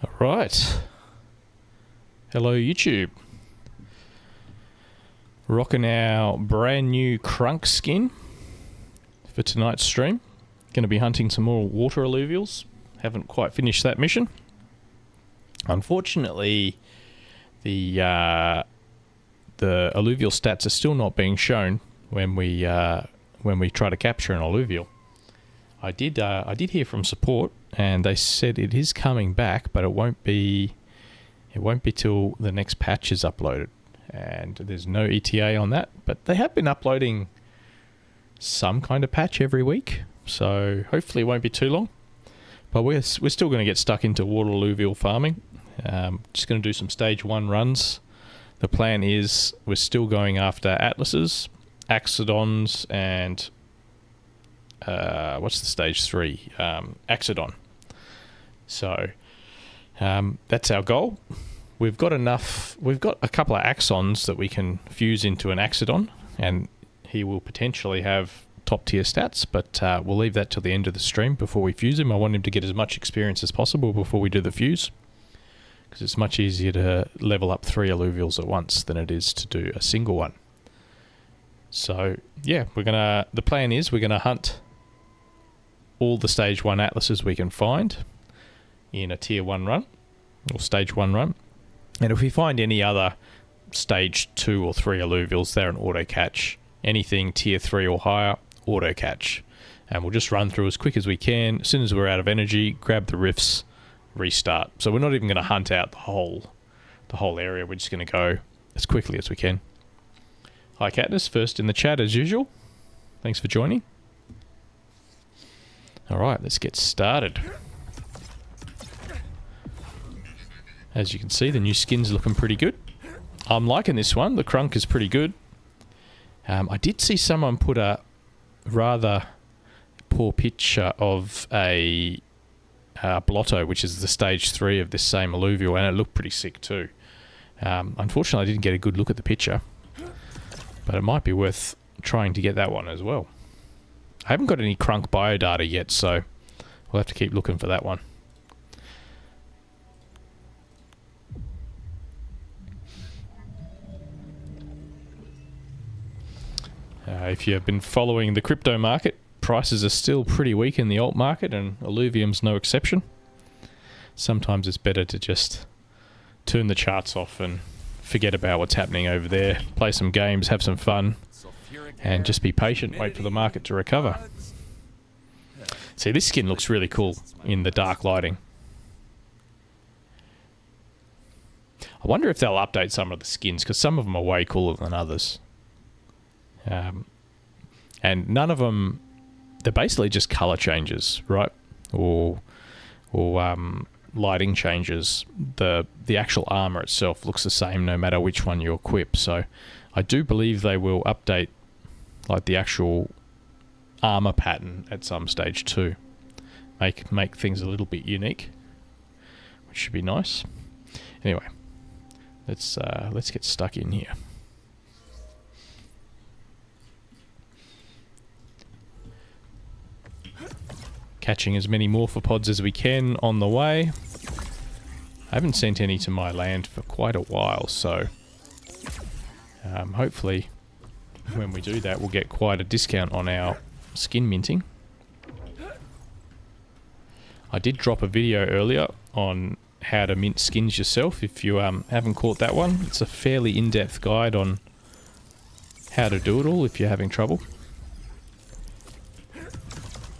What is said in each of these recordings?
Alright. Hello YouTube. Rocking our brand new Crunk skin for tonight's stream. Going to be hunting some more water alluvials. Haven't quite finished that mission. Unfortunately, the alluvial stats are still not being shown when we try to capture an alluvial. I did hear from support, and they said it is coming back, but it won't be till the next patch is uploaded, and there's no ETA on that. But they have been uploading some kind of patch every week, so hopefully it won't be too long. But we're still going to get stuck into water alluvial farming. Just going to do some stage 1 runs. The plan is we're still going after atlases, axodons, and what's the stage 3? Axodon. So that's our goal. We've got a couple of axons that we can fuse into an axodon, and he will potentially have top tier stats, but we'll leave that till the end of the stream before we fuse him. I want him to get as much experience as possible before we do the fuse, because it's much easier to level up 3 alluvials at once than it is to do a single one. So yeah, the plan is we're gonna hunt all the stage 1 atlases we can find in a tier 1 run, or stage 1 run. And if we find any other stage 2 or 3 alluvials, they're an auto catch. Anything tier 3 or higher, auto catch. And we'll just run through as quick as we can. As soon as we're out of energy, grab the rifts, restart. So we're not even going to hunt out the whole area. We're just going to go as quickly as we can. Hi Katniss, first in the chat as usual. Thanks for joining. Alright, let's get started. As you can see, the new skin's looking pretty good. I'm liking this one. The Crunk is pretty good. I did see someone put a rather poor picture of a blotto, which is the stage 3 of this same alluvial, and it looked pretty sick too. Unfortunately, I didn't get a good look at the picture, but it might be worth trying to get that one as well. I haven't got any Crunk biodata yet, so we'll have to keep looking for that one. If you've been following the crypto market, prices are still pretty weak in the alt market, and Illuvium's no exception. Sometimes it's better to just turn the charts off and forget about what's happening over there, play some games, have some fun, and just be patient, wait for the market to recover. See, this skin looks really cool in the dark lighting. I wonder if they'll update some of the skins, because some of them are way cooler than others. And none of them, they're basically just color changes, right? Or lighting changes. The actual armor itself looks the same no matter which one you equip. So I do believe they will update like the actual armor pattern at some stage too. Make things a little bit unique, which should be nice. Anyway, let's get stuck in here. Catching as many morphopods as we can on the way. I haven't sent any to my land for quite a while, so hopefully when we do that we'll get quite a discount on our skin minting. I did drop a video earlier on how to mint skins yourself. If you haven't caught that one, it's a fairly in-depth guide on how to do it all if you're having trouble.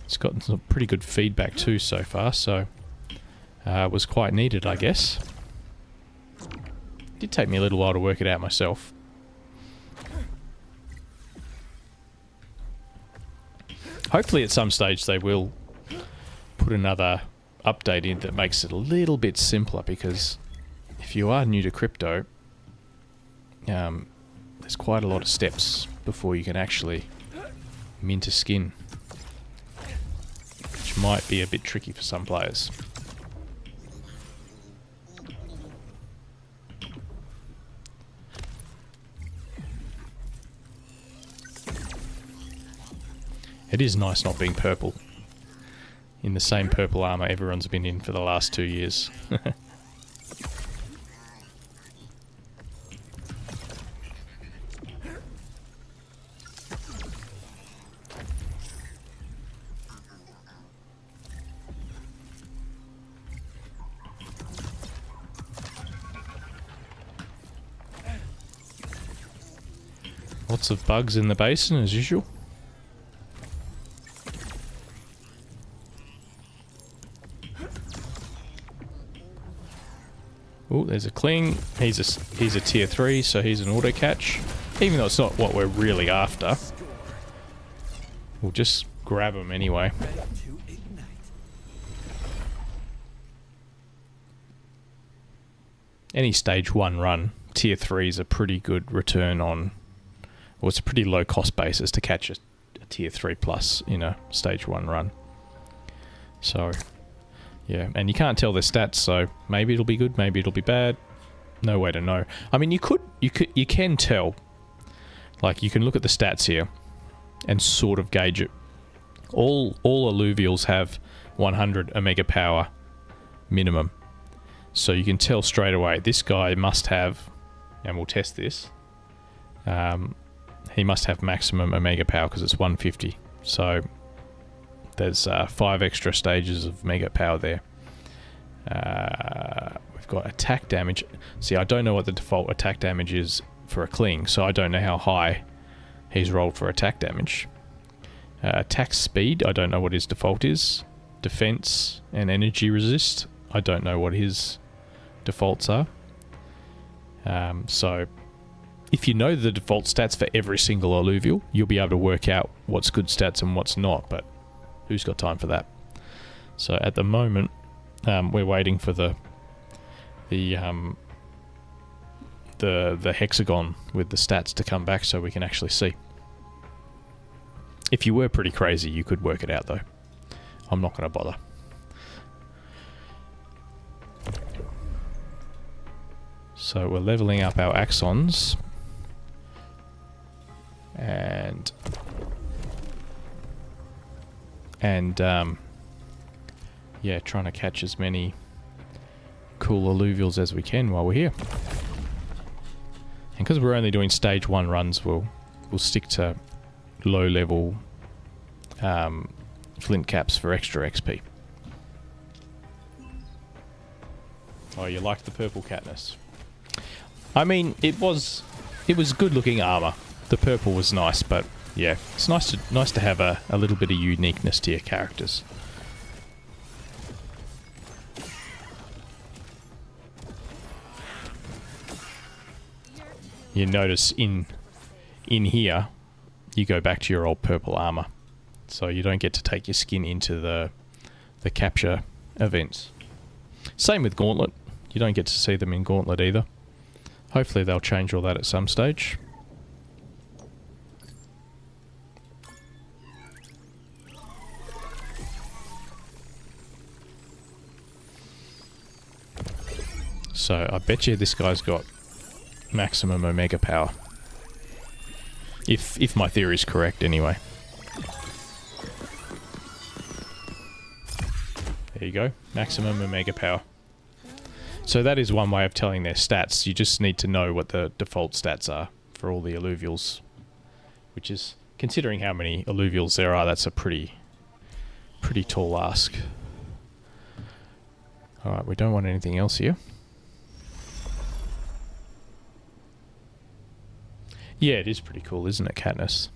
It's gotten some pretty good feedback too so far, so it was quite needed, I guess. It did take me a little while to work it out myself. Hopefully at some stage they will put another update in that makes it a little bit simpler, because if you are new to crypto, there's quite a lot of steps before you can actually mint a skin, which might be a bit tricky for some players. It is nice not being purple. In the same purple armor everyone's been in for the last 2 years. Lots of bugs in the basin as usual. Oh, there's a cling. He's a tier 3, so he's an auto catch. Even though it's not what we're really after. We'll just grab him anyway. Any stage 1 run, tier 3 is a pretty good return on... Well, it's a pretty low cost basis to catch a tier 3 plus in a stage 1 run. So... yeah, and you can't tell their stats, so maybe it'll be good, maybe it'll be bad. No way to know. I mean, you can tell. Like, you can look at the stats here and sort of gauge it. All Illuvials have 100 Omega power minimum. So you can tell straight away, this guy must have, and we'll test this, he must have maximum Omega power because it's 150. So... there's 5 extra stages of mega power there. We've got attack damage. See, I don't know what the default attack damage is for a cling, so I don't know how high he's rolled for attack damage. Attack speed, I don't know what his default is. Defense and energy resist, I don't know what his defaults are. So, if you know the default stats for every single Illuvial, you'll be able to work out what's good stats and what's not, but who's got time for that? So at the moment, we're waiting for the hexagon with the stats to come back so we can actually see. If you were pretty crazy, you could work it out though. I'm not going to bother. So we're leveling up our axons. And yeah, trying to catch as many cool Illuvials as we can while we're here. And because we're only doing stage 1 runs, we'll stick to low level flint caps for extra XP. Oh, you liked the purple Katniss. I mean, it was good looking armor. The purple was nice, but yeah, it's nice to have a little bit of uniqueness to your characters. You notice in here, you go back to your old purple armor, so you don't get to take your skin into the capture events. Same with Gauntlet. You don't get to see them in Gauntlet either. Hopefully they'll change all that at some stage. So I bet you this guy's got maximum Omega power. If my theory is correct anyway. There you go. Maximum Omega power. So that is one way of telling their stats. You just need to know what the default stats are for all the Illuvials. Which is, considering how many Illuvials there are, that's a pretty tall ask. Alright, we don't want anything else here. Yeah, it is pretty cool, isn't it, Katniss?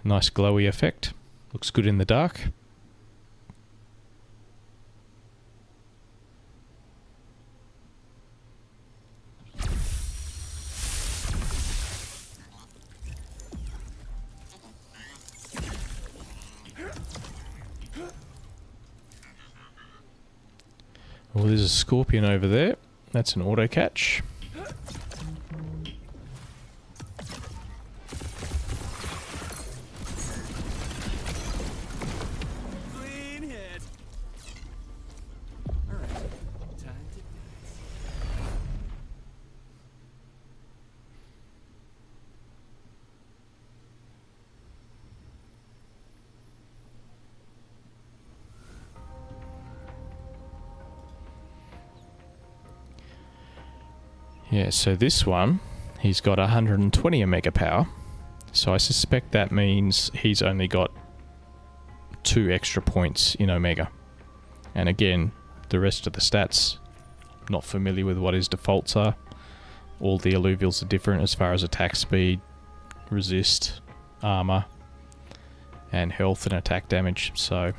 Nice glowy effect. Looks good in the dark. Well, there's a scorpion over there. That's an auto catch. Yeah, so this one, he's got 120 Omega power. So I suspect that means he's only got 2 extra points in Omega. And again, the rest of the stats, not familiar with what his defaults are. All the Illuvials are different as far as attack speed, resist, armor, and health and attack damage. So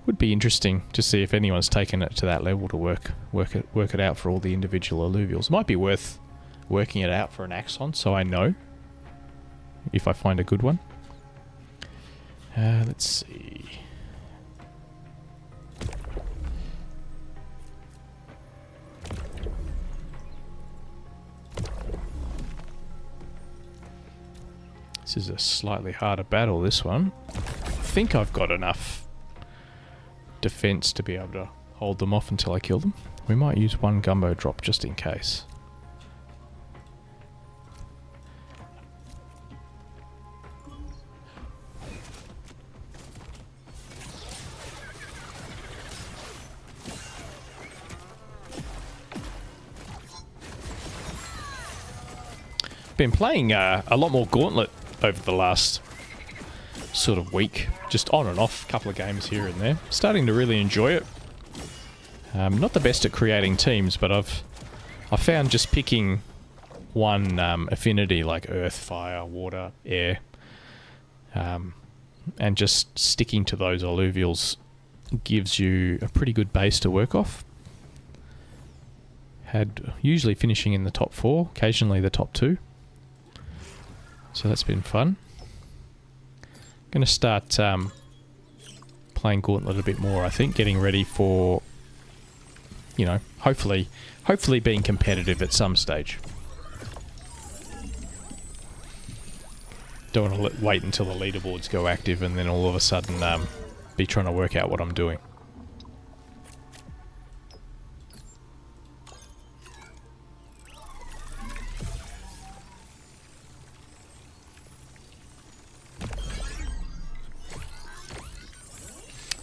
would be interesting to see if anyone's taken it to that level to work it out for all the individual alluvials. Might be worth working it out for an Axon, so I know if I find a good one. Let's see. This is a slightly harder battle, this one. I think I've got enough defense to be able to hold them off until I kill them. We might use one gumbo drop just in case. Been playing a lot more Gauntlet over the last sort of week, just on and off, a couple of games here and there. Starting to really enjoy it. Not the best at creating teams, but I've found just picking one affinity like earth, fire, water, air, and just sticking to those alluvials gives you a pretty good base to work off. Had usually finishing in the top 4, occasionally the top 2. So that's been fun. Going to start playing Gauntlet a bit more, I think, getting ready for, you know, hopefully being competitive at some stage. Don't want to wait until the leaderboards go active and then all of a sudden be trying to work out what I'm doing.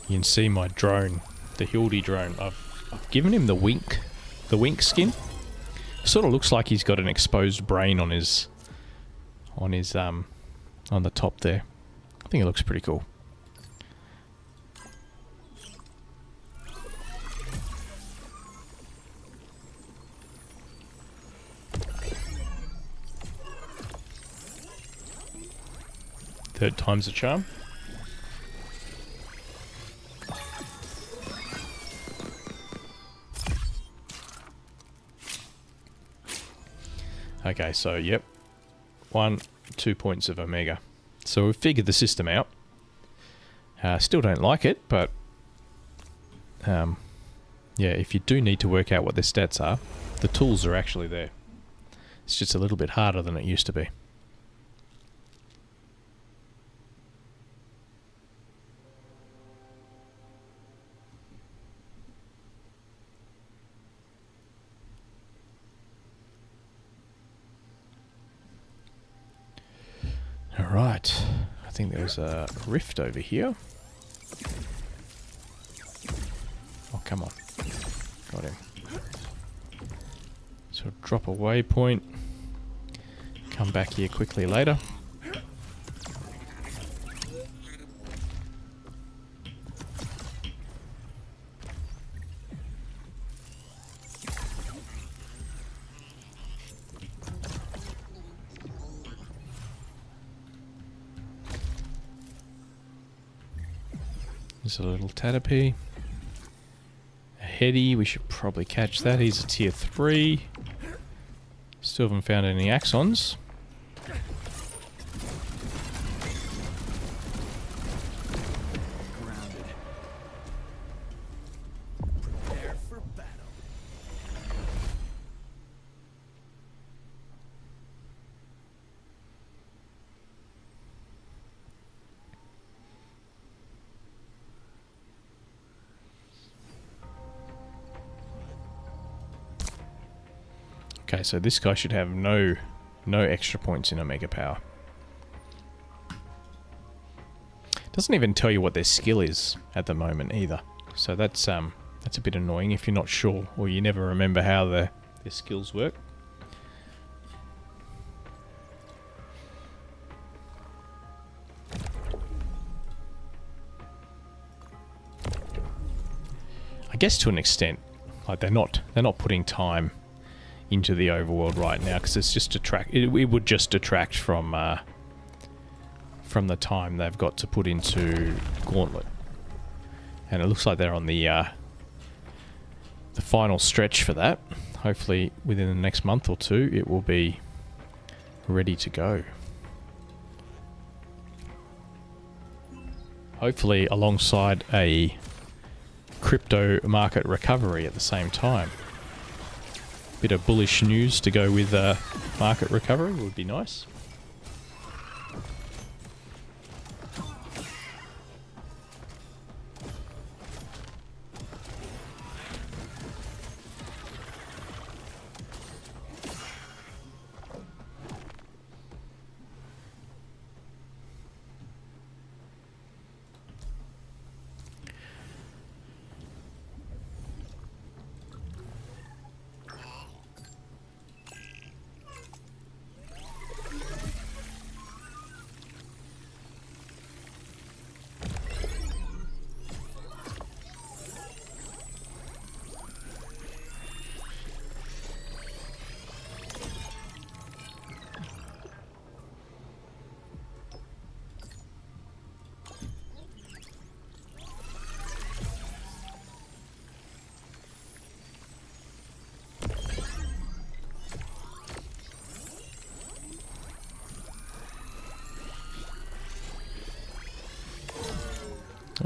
You can see my drone, the Hildy drone. I've given him the wink skin. Sort of looks like he's got an exposed brain on his on the top there. I think it looks pretty cool. Third time's a charm. Okay, so yep, 1-2 points of Omega. So we've figured the system out. Still don't like it, but yeah, if you do need to work out what their stats are, the tools are actually there. It's just a little bit harder than it used to be. Right, I think there's a rift over here. Oh, come on. Got him. So drop a waypoint. Come back here quickly later. There's a little Tatterpie. A Heady, we should probably catch that. He's a tier 3. Still haven't found any Axons. Okay, so this guy should have no extra points in Omega Power. Doesn't even tell you what their skill is at the moment either. So that's a bit annoying if you're not sure or you never remember how their skills work. I guess to an extent, like they're not putting time into the overworld right now, because it's just it would just detract from the time they've got to put into Gauntlet. And it looks like they're on the final stretch for that. Hopefully within the next month or two it will be ready to go. Hopefully alongside a crypto market recovery at the same time. Bit of bullish news to go with market recovery would be nice.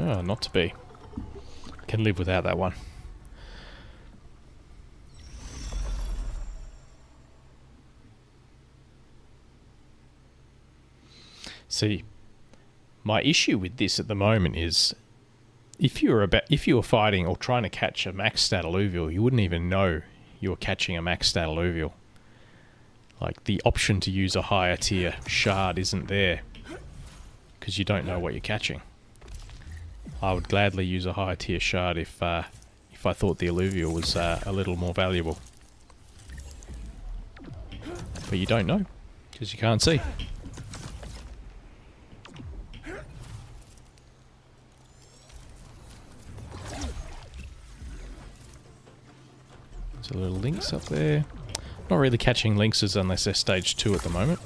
Oh, not to be. Can live without that one. See, my issue with this at the moment is if you were fighting or trying to catch a max stat Illuvial, you wouldn't even know you were catching a max stat Illuvial. Like, the option to use a higher tier shard isn't there because you don't know what you're catching. I would gladly use a higher tier shard if I thought the Illuvial was a little more valuable. But you don't know, because you can't see. There's a little lynx up there. Not really catching lynxes unless they're stage 2 at the moment.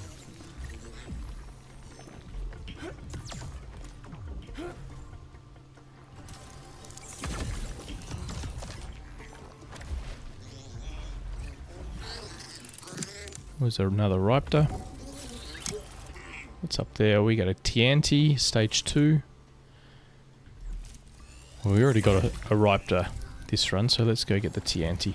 Was there another Riptor? What's up there? We got a Tianti, stage 2. Well, we already got a Riptor this run, so let's go get the Tianti.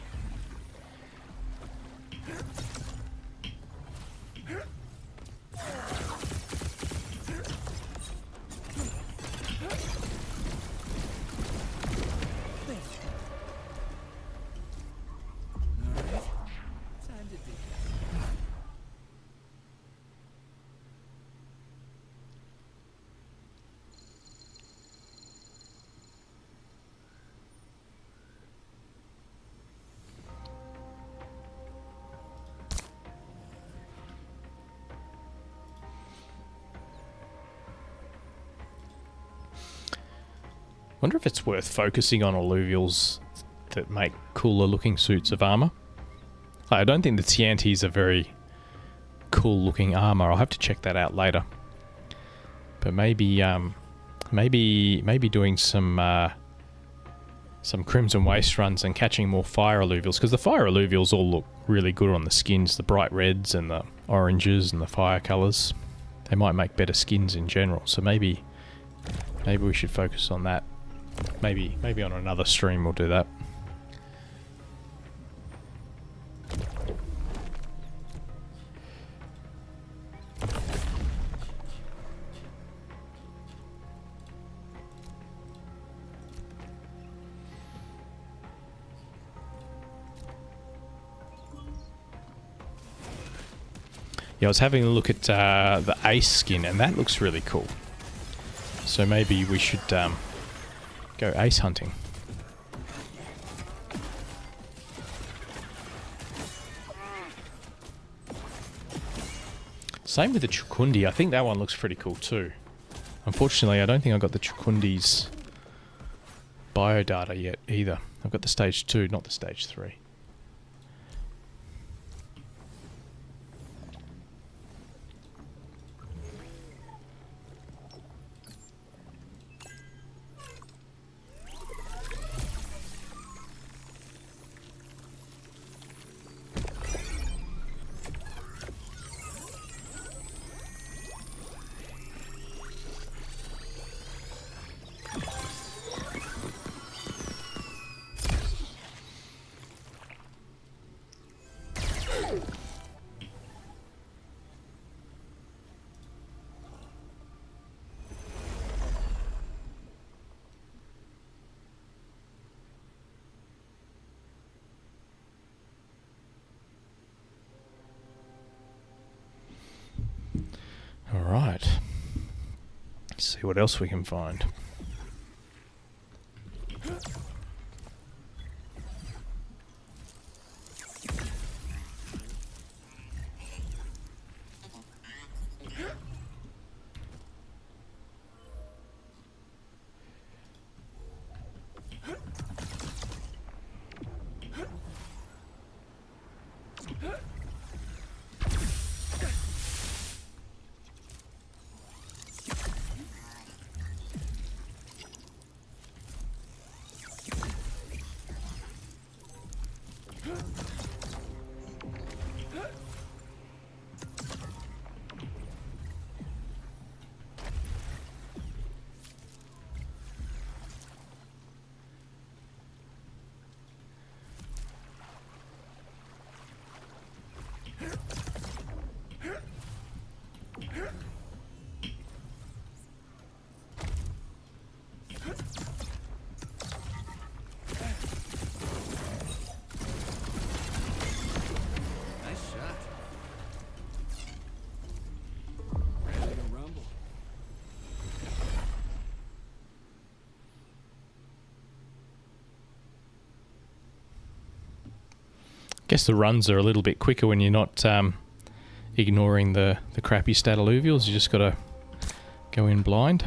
Wonder if it's worth focusing on Illuvials that make cooler looking suits of armor. I don't think the Tianti is a very cool looking armor. I'll have to check that out later. But maybe doing some Crimson Waste runs and catching more Fire Illuvials, because the Fire Illuvials all look really good on the skins, the bright reds and the oranges and the fire colors. They might make better skins in general, so maybe we should focus on that. Maybe on another stream we'll do that. Yeah, I was having a look at the Ace skin, and that looks really cool. So maybe we should go Ace hunting. Same with the Chukundi. I think that one looks pretty cool too. Unfortunately, I don't think I got the Chukundi's biodata yet either. I've got the stage 2, not the stage 3. See what else we can find. Guess the runs are a little bit quicker when you're not ignoring the crappy stat alluvials. You just got to go in blind.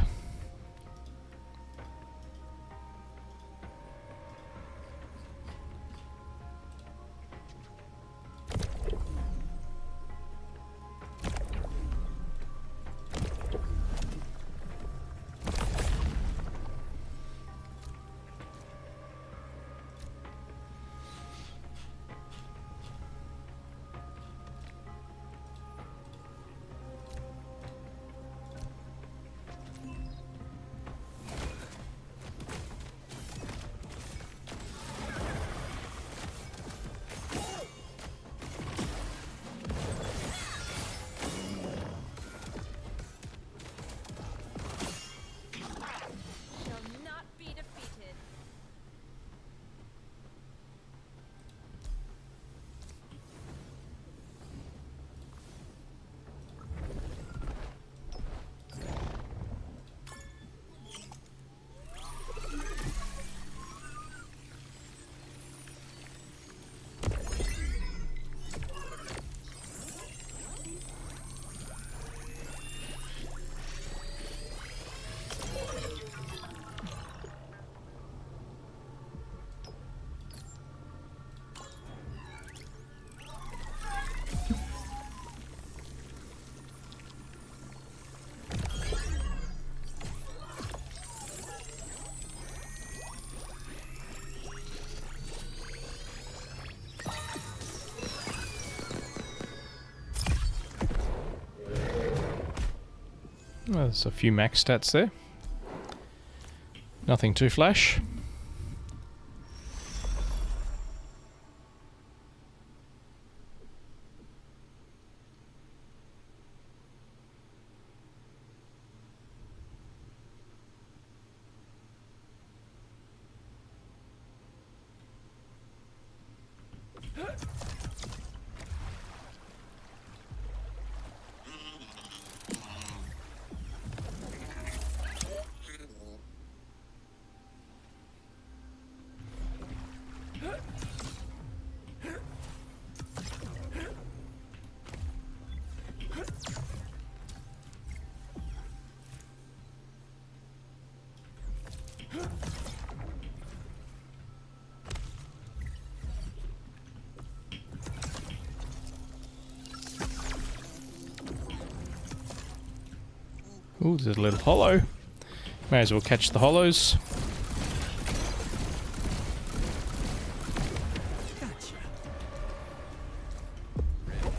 Well, there's a few max stats there. Nothing too flash. Ooh, there's a little hollow. May as well catch the hollows.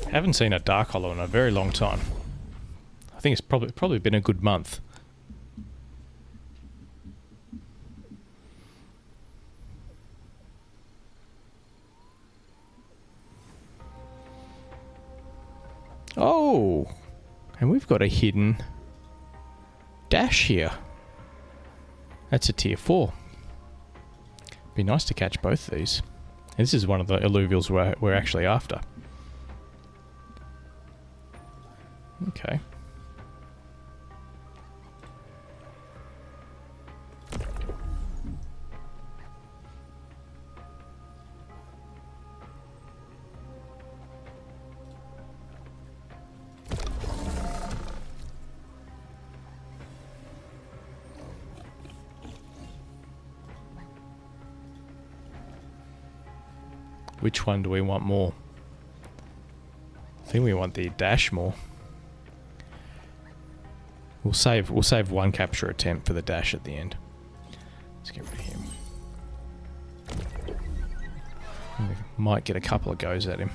Haven't seen a dark hollow in a very long time. I think it's probably been a good month. Oh, and we've got a hidden dash here. That's a tier 4. Be nice to catch both of these. And this is one of the Illuvials we're actually after. Okay. Which one do we want more? I think we want the dash more. We'll save one capture attempt for the dash at the end. Let's get rid of him. We might get a couple of goes at him.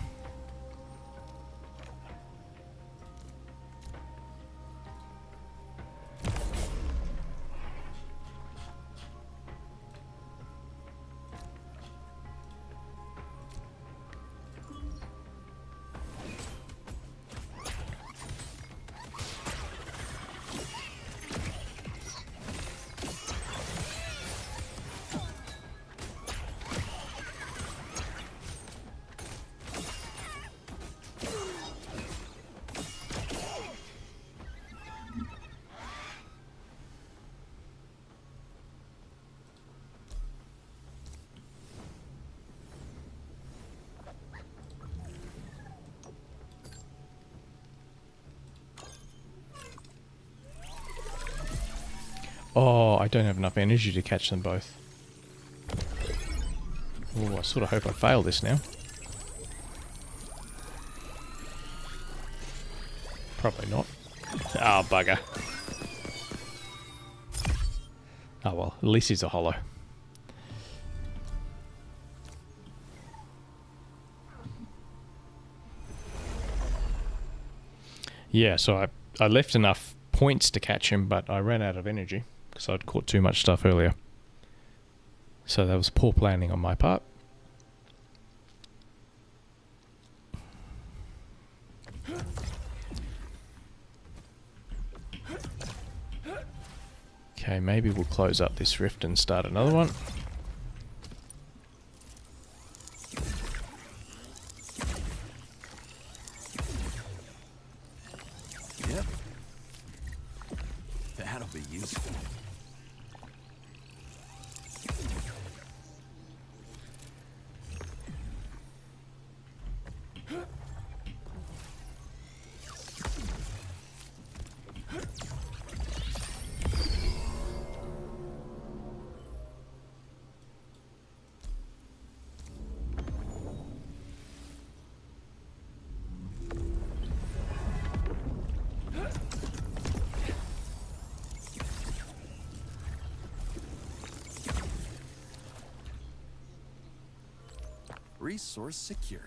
Oh, I don't have enough energy to catch them both. Oh, I sort of hope I fail this now. Probably not. Ah, oh, bugger. Oh well, at least he's a hollow. Yeah, so I left enough points to catch him, but I ran out of energy because I'd caught too much stuff earlier. So that was poor planning on my part. Okay, maybe we'll close up this rift and start another one. Yep. That'll be useful. Resource secured.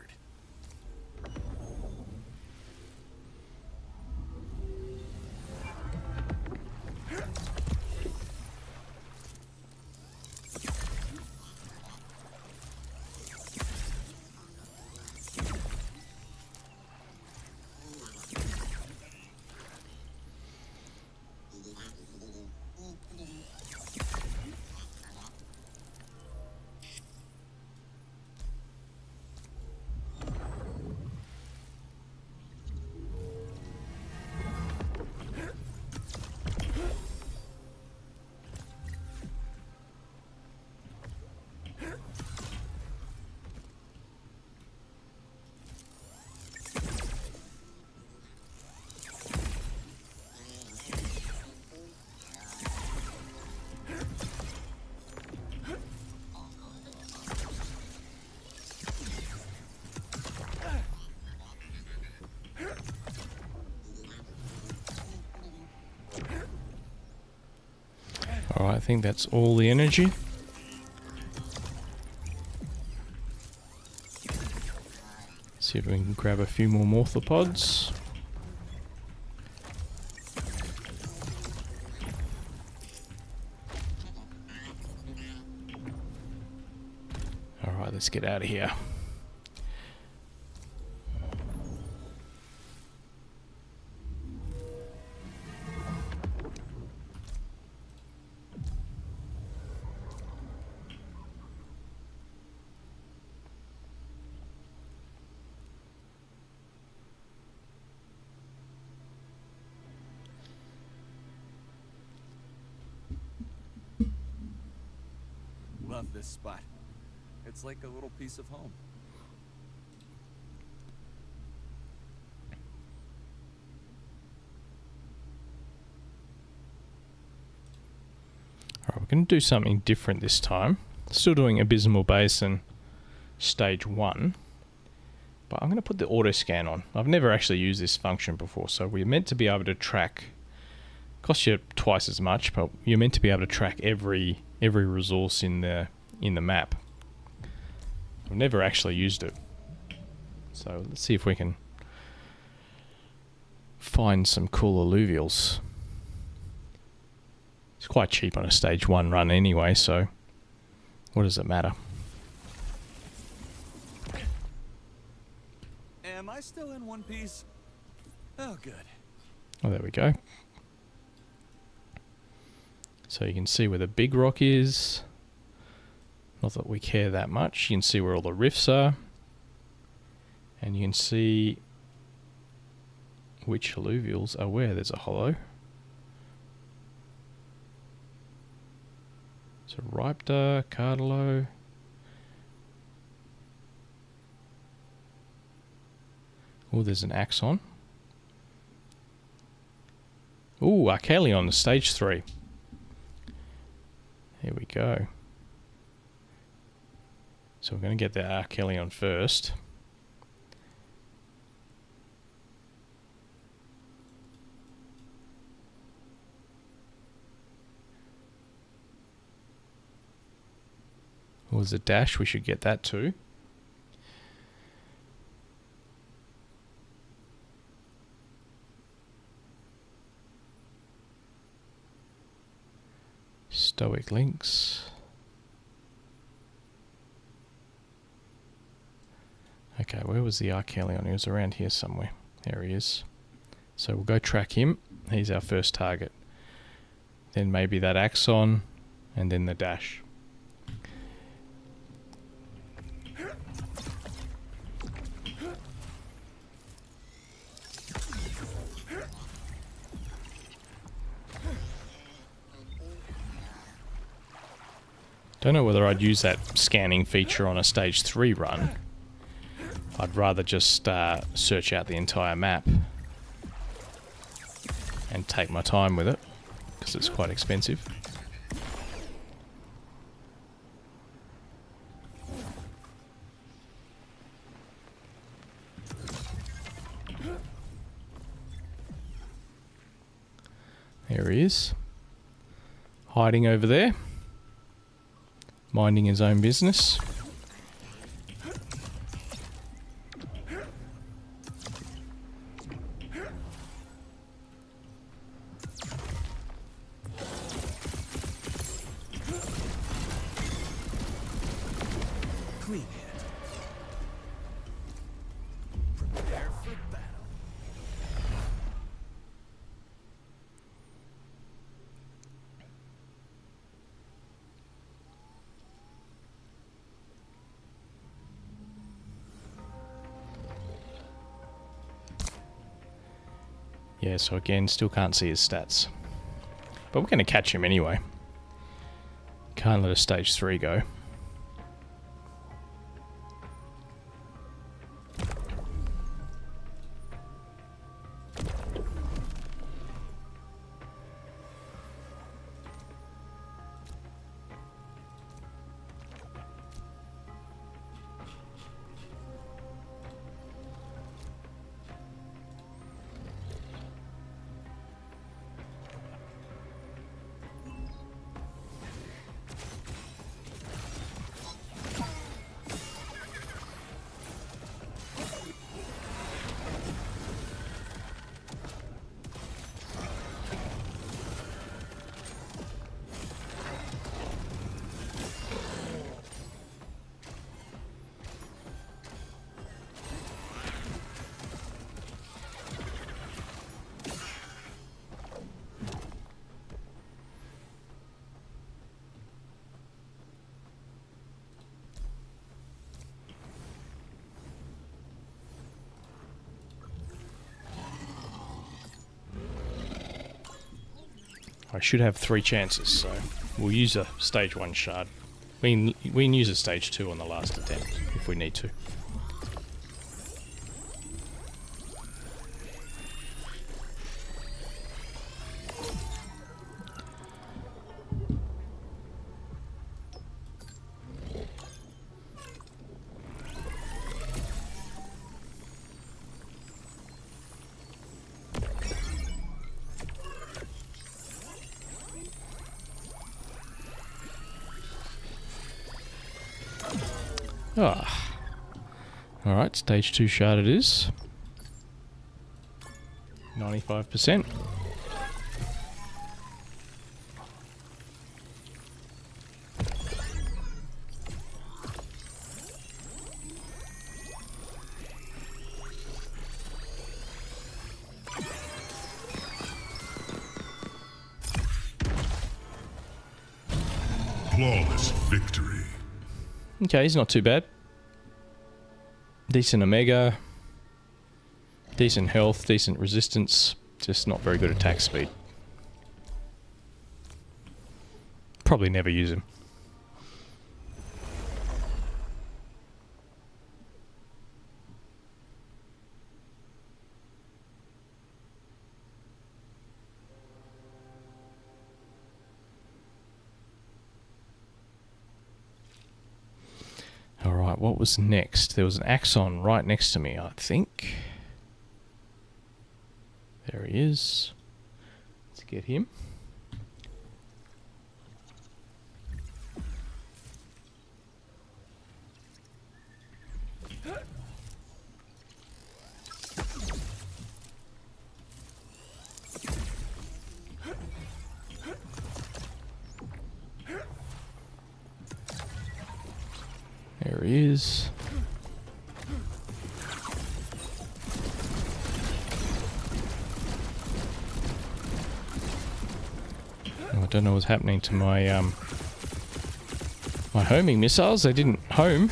Alright, I think that's all the energy. See if we can grab a few more morphopods. Alright, let's get out of here. Love this spot. It's like a little piece of home. Alright, we're going to do something different this time. Still doing Abysmal Basin, stage 1. But I'm going to put the auto scan on. I've never actually used this function before, so we're meant to be able to track. Costs you twice as much, but you're meant to be able to track every resource in the map. I've never actually used it, so let's see if we can find some cool alluvials. It's quite cheap on a stage 1 run anyway, so what does it matter? Am I still in one piece? Oh, good. Oh, there we go. So you can see where the big rock is. Not that we care that much. You can see where all the rifts are. And you can see which alluvials are where. There's a hollow. So Ripta, Cardalo. Oh, there's an Axon. Ooh, Archelion, stage 3. Here we go. So we're going to get the Archelion first. Oh, there's a dash. We should get that too. Stoic links. Okay, where was the Archelion? He was around here somewhere. There he is. So we'll go track him. He's our first target. Then maybe that Axon, and then the dash. Don't know whether I'd use that scanning feature on a stage 3 run. I'd rather just search out the entire map and take my time with it, because it's quite expensive. There he is, hiding over there, minding his own business. Clean it. Prepare for battle. Yeah, so again, still can't see his stats. But we're going to catch him anyway. Can't let a stage 3 go. I should have 3 chances, so we'll use a stage 1 shard. We can use a stage 2 on the last attempt if we need to. Ah. Alright, stage 2 shard it is. 95%. Flawless victory. Okay, he's not too bad. Decent Omega. Decent health, decent resistance. Just not very good attack speed. Probably never use him. Alright, what was next? There was an Axon right next to me, I think. There he is. Let's get him. There he is. Oh, I don't know what's happening to my my homing missiles. They didn't home.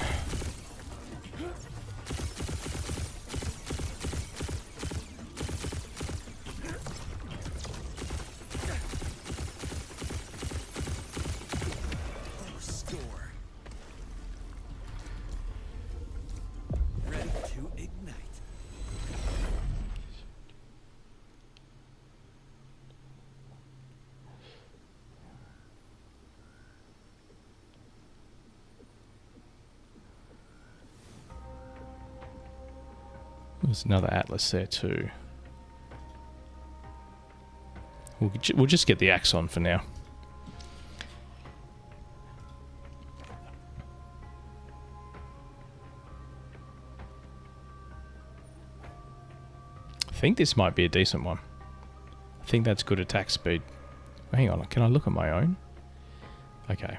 Score. Ready to ignite. There's another Atlas there too. We'll just get the Axon for now. I think this might be a decent one. I think that's good attack speed. Hang on, can I look at my own? Okay.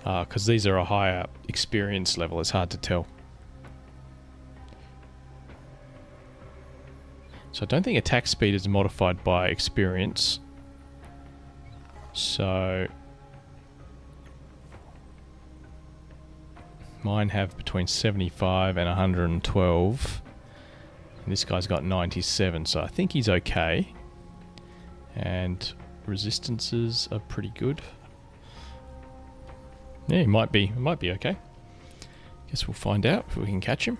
Because these are a higher experience level, it's hard to tell. So I don't think attack speed is modified by experience. So mine have between 75 and 112. And this guy's got 97, so I think he's okay. And resistances are pretty good. Yeah, he might be okay. Guess we'll find out if we can catch him.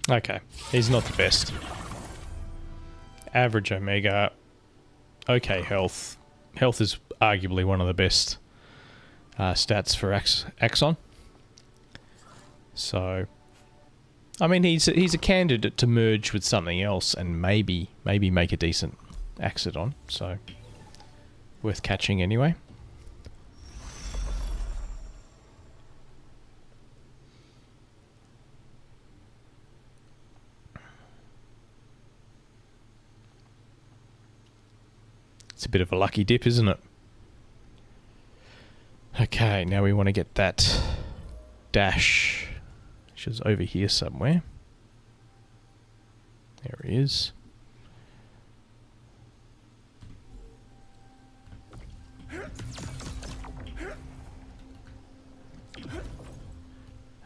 Okay, he's not the best. average Omega, okay health. Health is arguably one of the best stats for Axon. So, I mean, he's a candidate to merge with something else and maybe make a decent Axodon. So, worth catching anyway. It's a bit of a lucky dip, isn't it? Okay, now we want to get that dash, which is over here somewhere. There he is.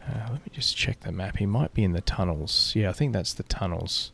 Let me just check the map. He might be in the tunnels. Yeah, I think that's the tunnels.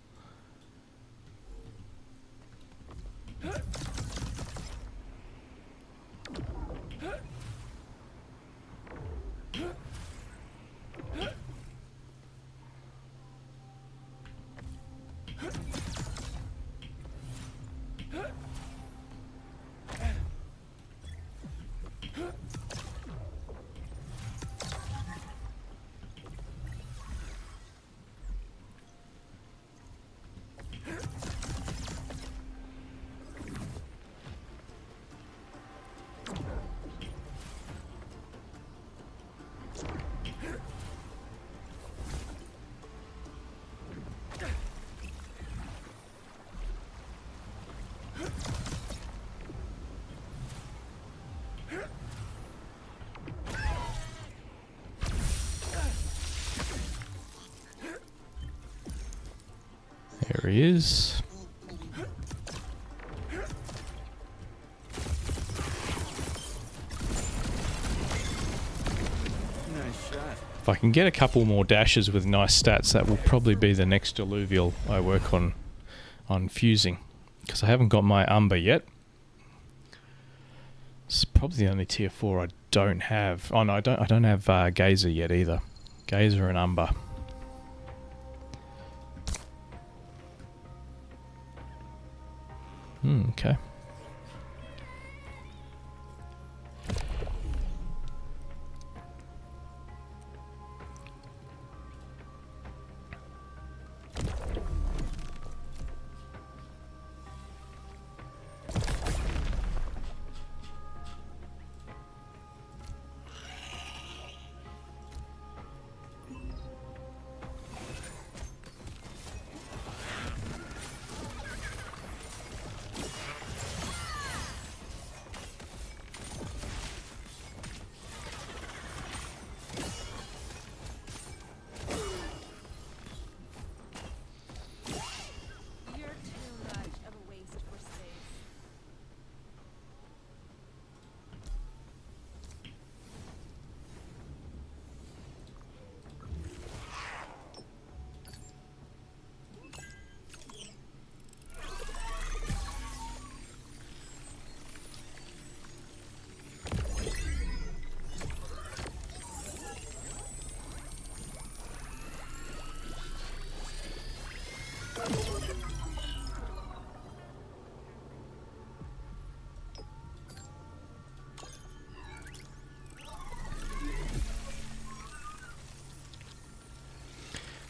There he is. Nice shot. If I can get a couple more dashes with nice stats, that will probably be the next Illuvial I work on fusing. Because I haven't got my Umber yet. It's probably the only tier 4 I don't have. Oh no, I don't have Gazer yet either. Gazer and Umber. Okay.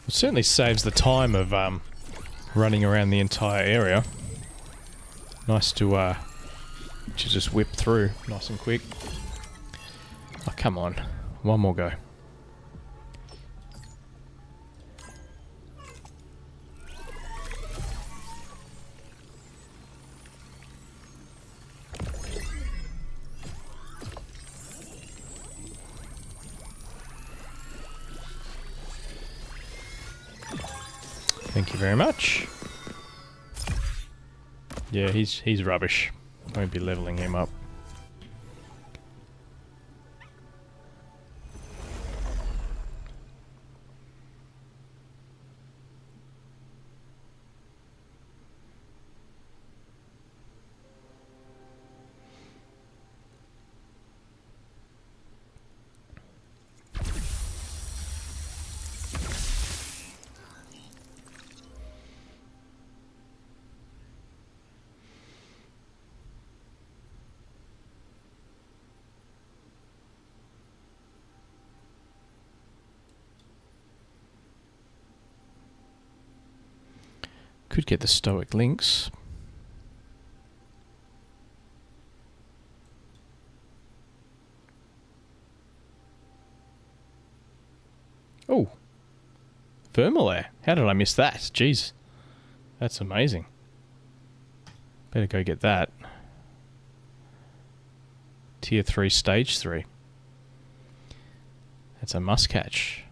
It certainly saves the time of running around the entire area. Nice to just whip through nice and quick. Oh, come on. One more go. Thank you very much. Yeah, he's rubbish. Won't be leveling him up. Could get the stoic links. Oh, Vermalair. How did I miss that? Jeez. That's amazing. Better go get that. Tier 3, Stage 3. That's a must catch.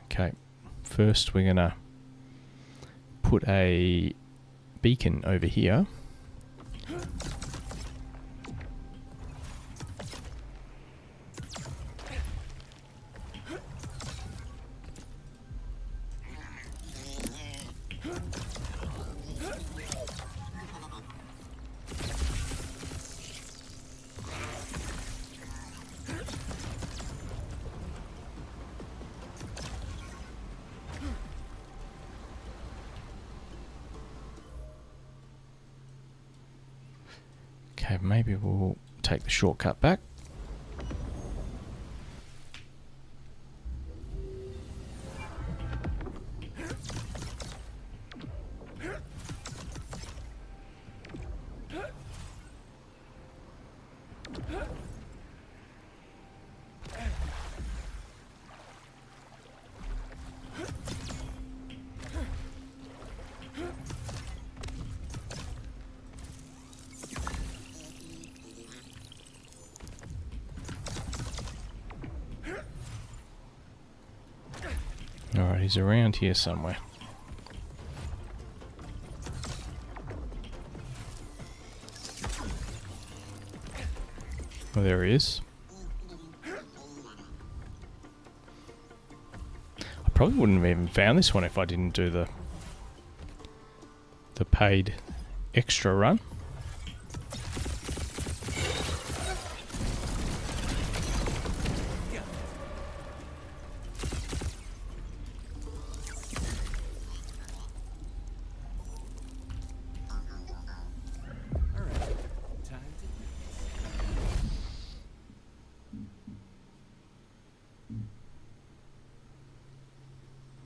Okay. First we're going to put a beacon over here. Okay, maybe we'll take the shortcut back. Alright, he's around here somewhere. Oh, there he is. I probably wouldn't have even found this one if I didn't do the paid extra run.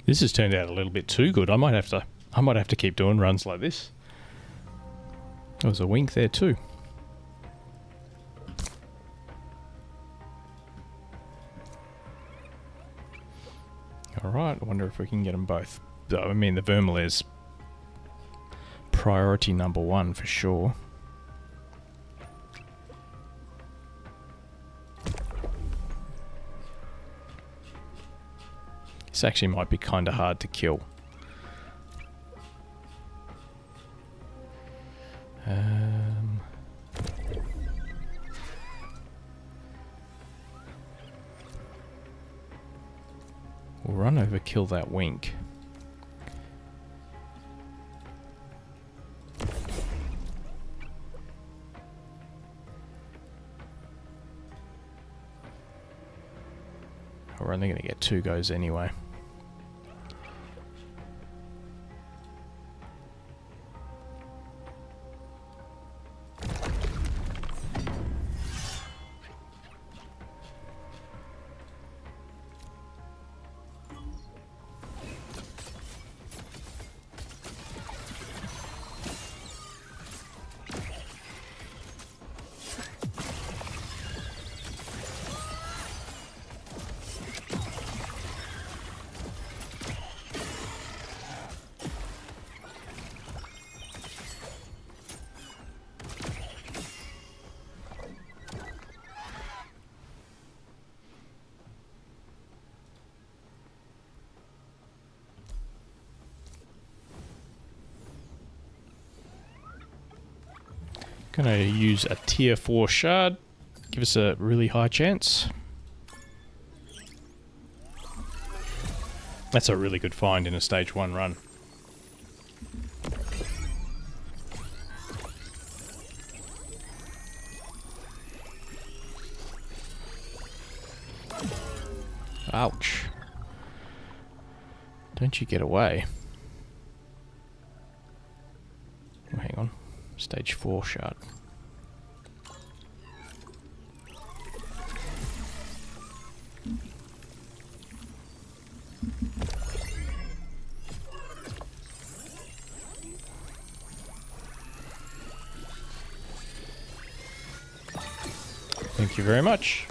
This has turned out a little bit too good. I might have to keep doing runs like this. There was a wink there too. Alright, I wonder if we can get them both. I mean, the Vermalair's priority number 1 for sure. This actually might be kind of hard to kill. We'll run over, kill that wink. We're only going to get 2 goes anyway. Gonna use a tier 4 shard. Give us a really high chance. That's a really good find in a stage 1 run. Ouch. Don't you get away. Oh, hang on. Stage 4 shard. Thank you very much.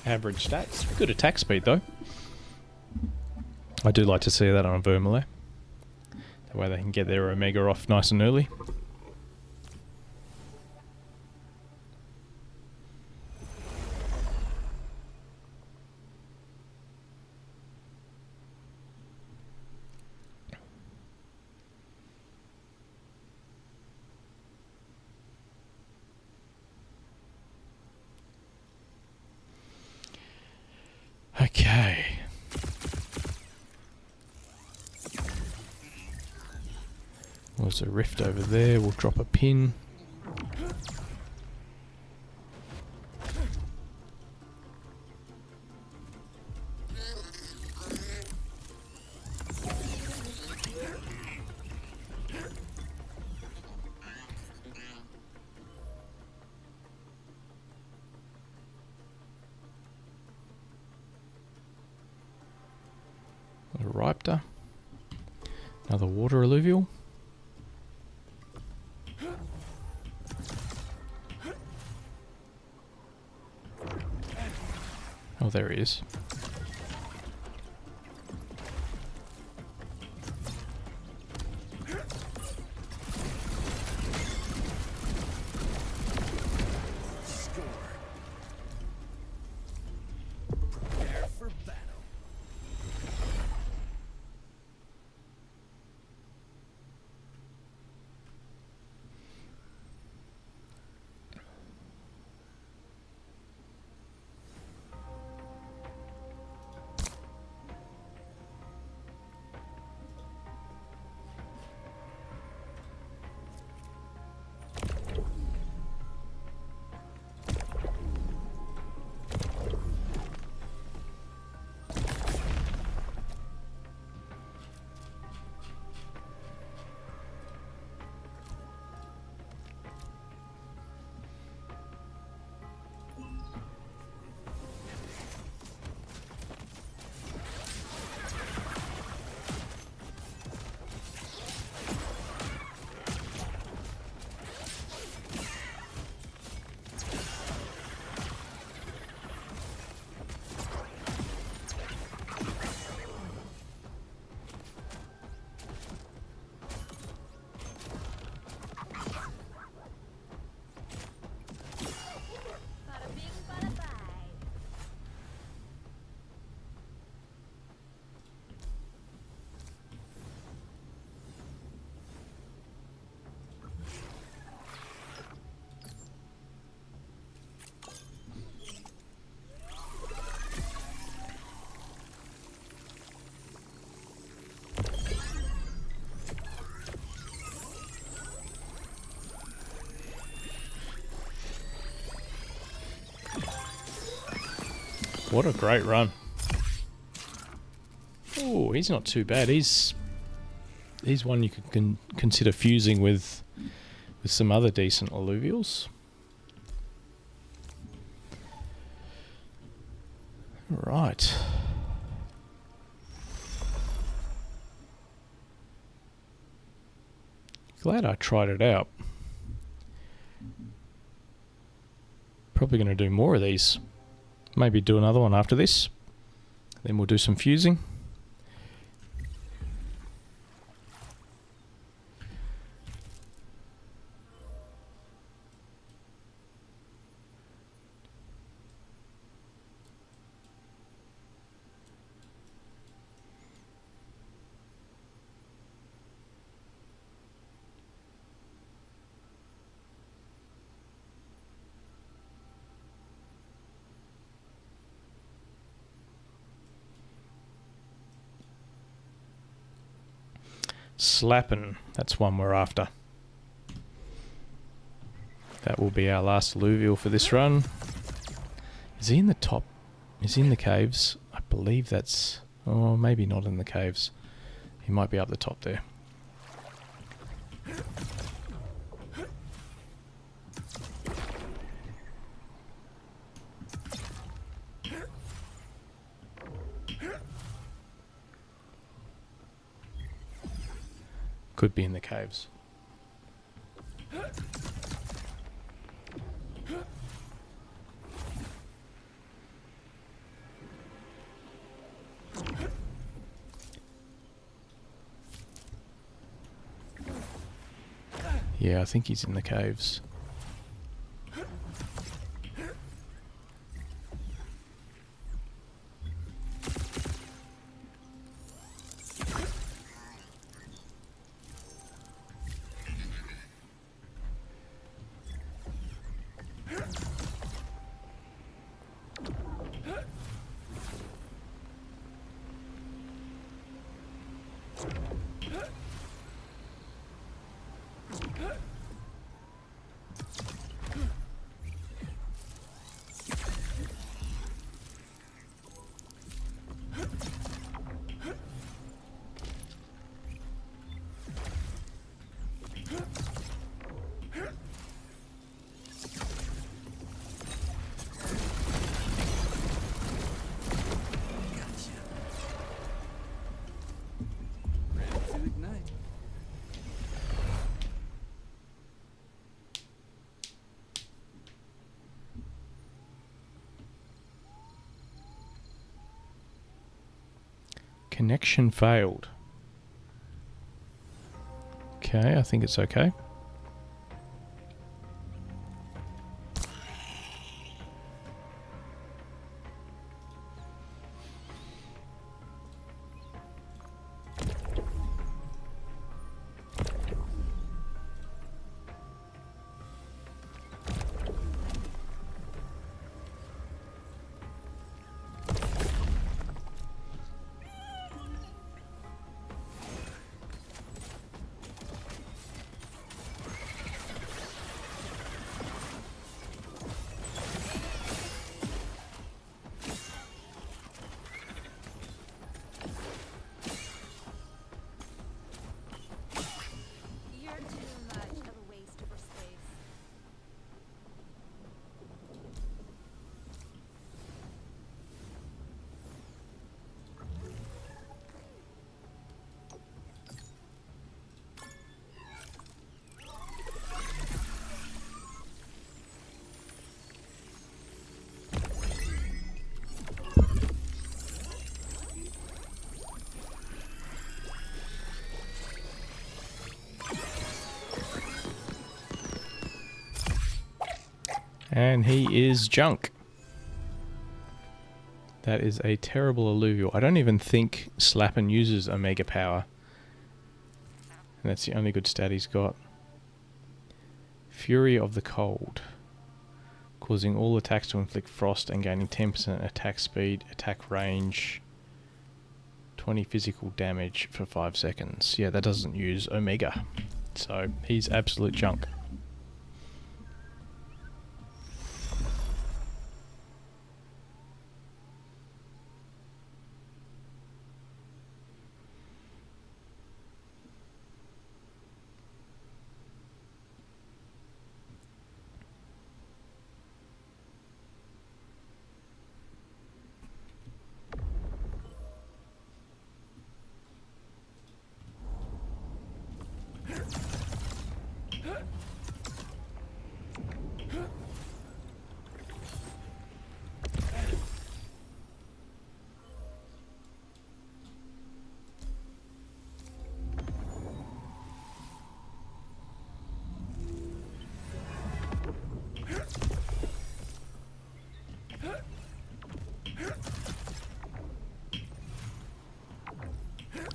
Average stats. Good attack speed though. I do like to see that on a Vermeer. That way they can get their Omega off nice and early. Okay. There's a rift over there. We'll drop a pin. A Riptor. Another water alluvial. Oh, there he is. What a great run. Oh, he's not too bad. He's one you could consider fusing with some other decent alluvials. Right. Glad I tried it out. Probably going to do more of these. Maybe do another one after this. Then we'll do some fusing. Slappin', that's one we're after. That will be our last alluvial for this run. Is he in the top? Is he in the caves? I believe that's... Oh, maybe not in the caves. He might be up the top there. Could be in the caves. Yeah, I think he's in the caves. Ready to ignite. Connection failed. Okay, I think it's okay. You're too much of a waste for space. And he is junk. That is a terrible Illuvial. I don't even think Slappin uses Omega Power. And that's the only good stat he's got. Fury of the Cold. Causing all attacks to inflict frost and gaining 10% attack speed, attack range, 20 physical damage for 5 seconds. Yeah, that doesn't use Omega. So he's absolute junk.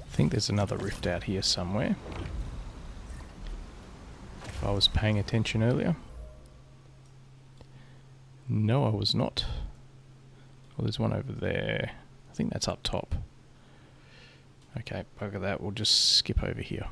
I think there's another rift out here somewhere. If I was paying attention earlier. No, I was not. Well, there's one over there. I think that's up top. Okay, bugger that. We'll just skip over here.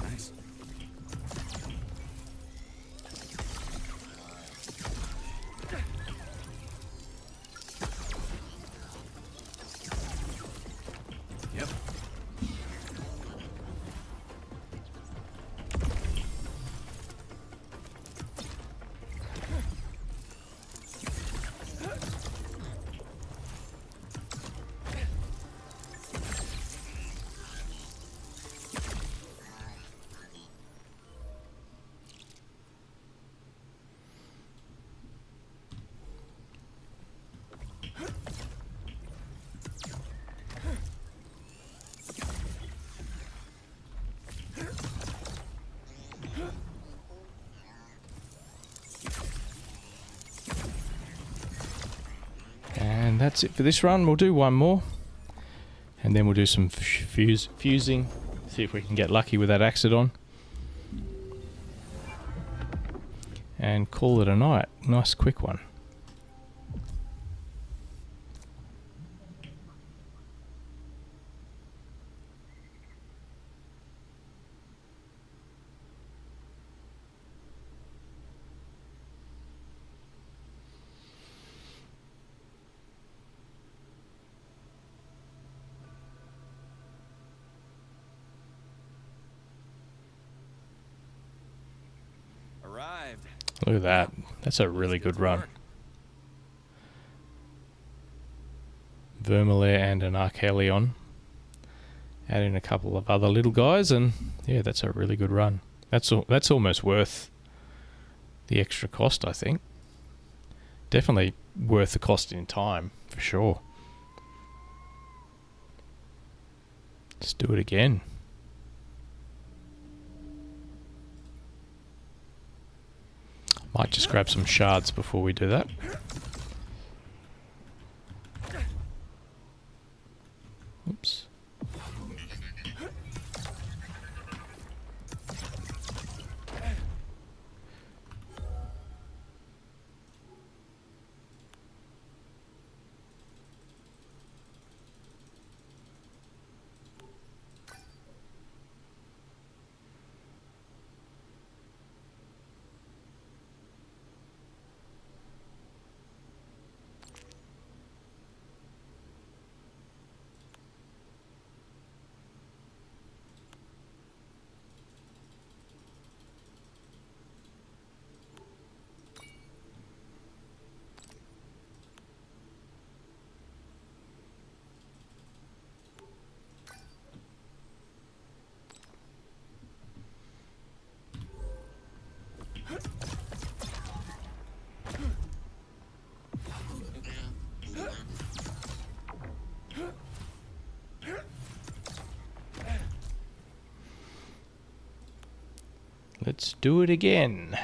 Nice. And that's it for this run. We'll do one more. And then we'll do some fusing. See if we can get lucky with that Axodon. And call it a night. Nice quick one. Arrived. Look at that. That's a really good run. Vermalaire and an Archelion. Add in a couple of other little guys, and yeah, that's a really good run. That's almost worth the extra cost, I think. Definitely worth the cost in time, for sure. Let's do it again. Might just grab some shards before we do that. Oops. Let's do it again.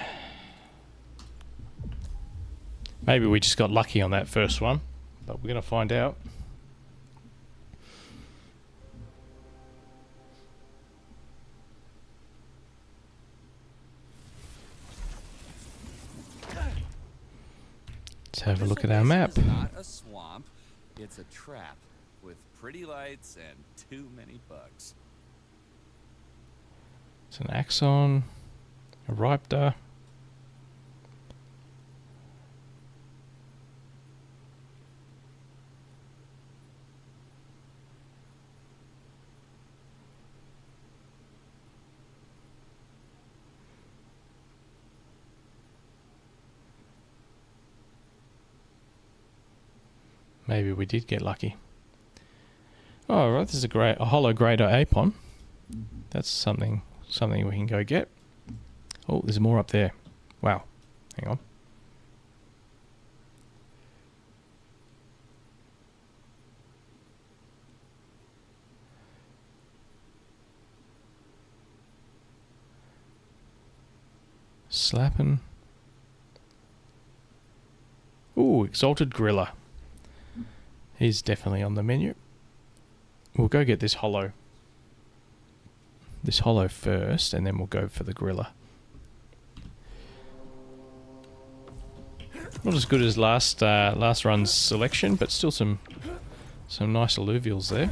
Maybe we just got lucky on that first one, but we're going to find out. Let's have a look at our map. It's not a swamp, it's a trap with pretty lights and too many bugs. It's an Axon, a Riptor. Maybe we did get lucky. Oh, right, this is a hollow Greater Apon. That's something we can go get. Oh, there's more up there. Wow. Hang on. Slapping. Ooh, Exalted Gorilla. He's definitely on the menu. We'll go get this hollow. This hollow first, and then we'll go for the gorilla. Not as good as last run's selection, but still some nice alluvials there.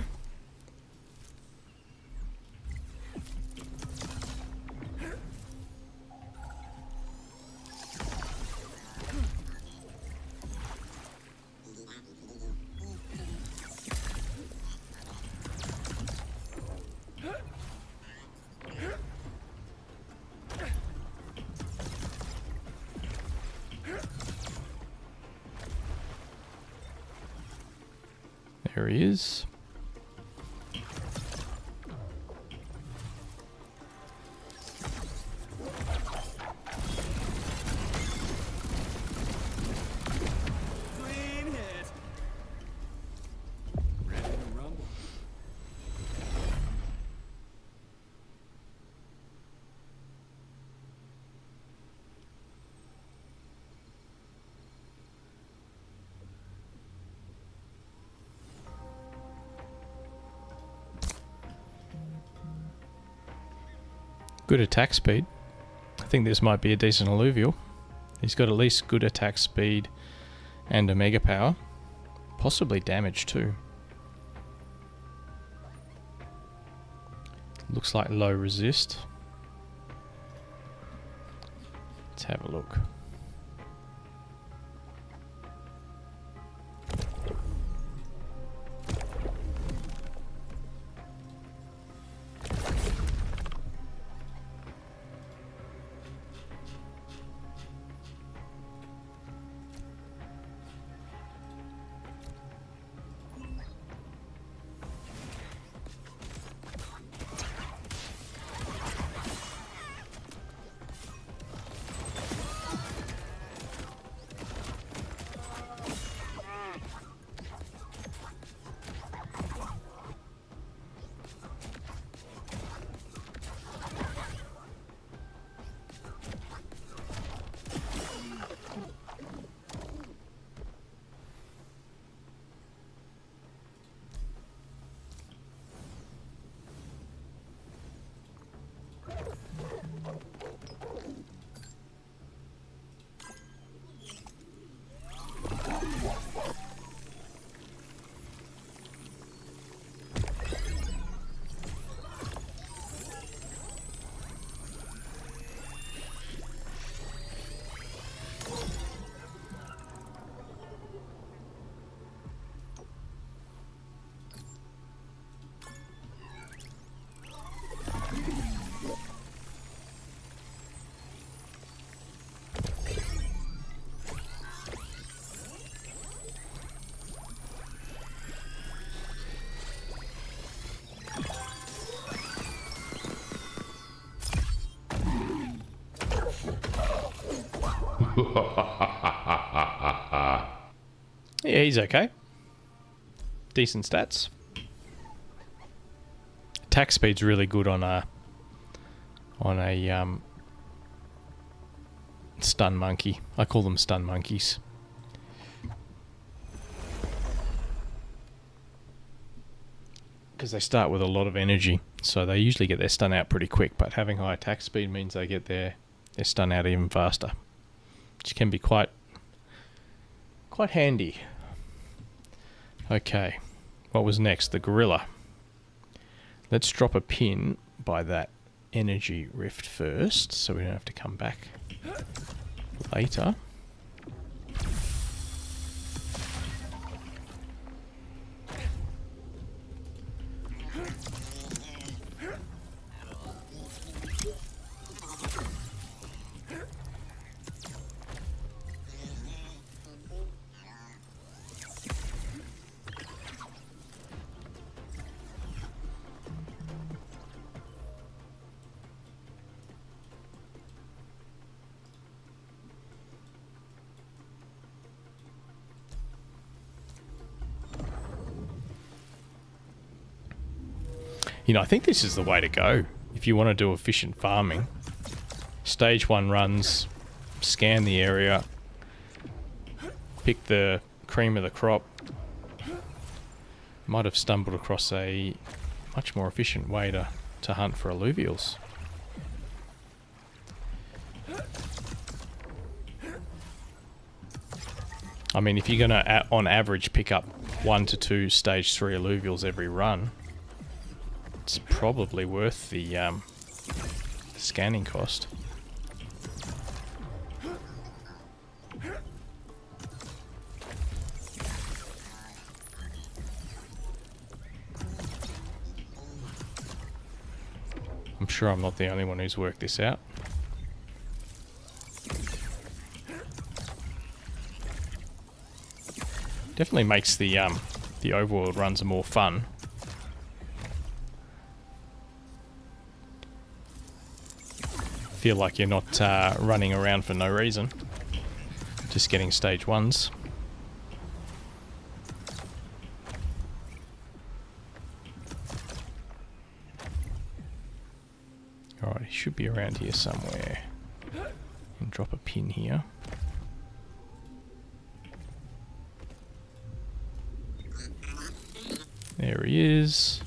There he is. Clean hit. Ready to rumble. Good attack speed. I think this might be a decent Illuvial. He's got at least good attack speed and a mega power. Possibly damage too. Looks like low resist. Let's have a look. Yeah, he's okay. Decent stats. Attack speed's really good on a stun monkey. I call them stun monkeys. Because they start with a lot of energy, so they usually get their stun out pretty quick, but having high attack speed means they get their stun out even faster, which can be quite handy. Okay, what was next? The gorilla. Let's drop a pin by that energy rift first, so we don't have to come back later. You know, I think this is the way to go if you want to do efficient farming. Stage 1 runs, scan the area, pick the cream of the crop. Might have stumbled across a much more efficient way to hunt for Illuvials. I mean, if you're going to, on average, pick up 1 to 2 stage 3 Illuvials every run, it's probably worth the scanning cost. I'm sure I'm not the only one who's worked this out. Definitely makes the overworld runs more fun. Feel like you're not running around for no reason, just getting stage 1s. Alright, he should be around here somewhere. And drop a pin here. There he is.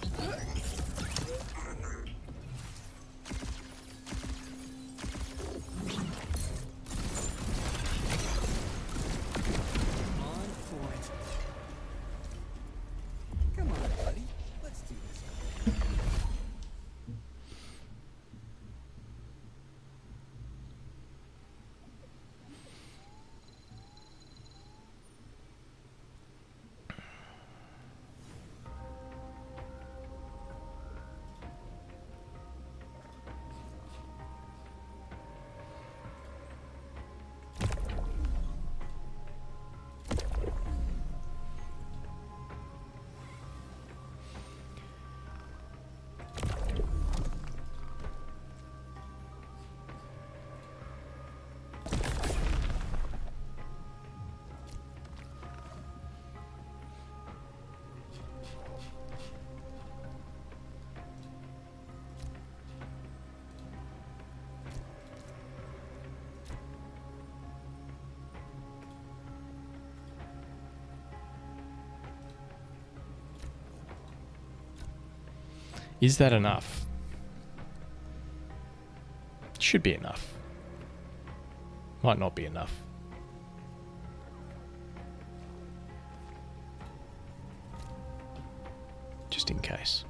Is that enough? Should be enough. Might not be enough. Just in case.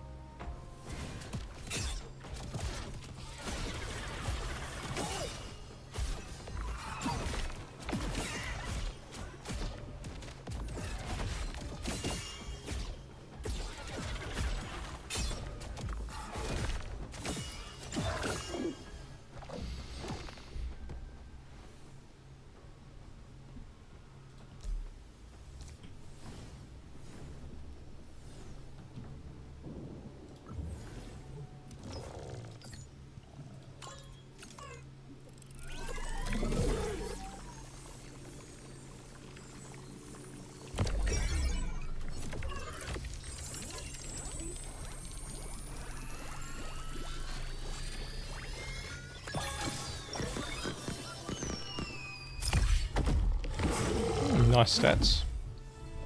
Nice stats.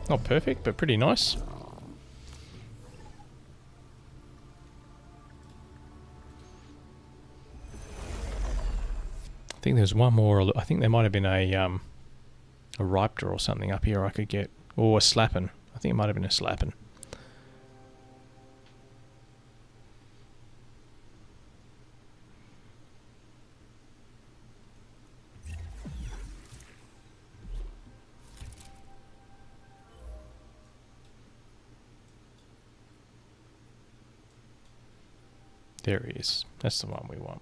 Not perfect, but pretty nice. I think there's one more. I think there might have been a Riptor or something up here I could get. Or a Slappin'. I think it might have been a Slappin'. There he is. That's the one we want.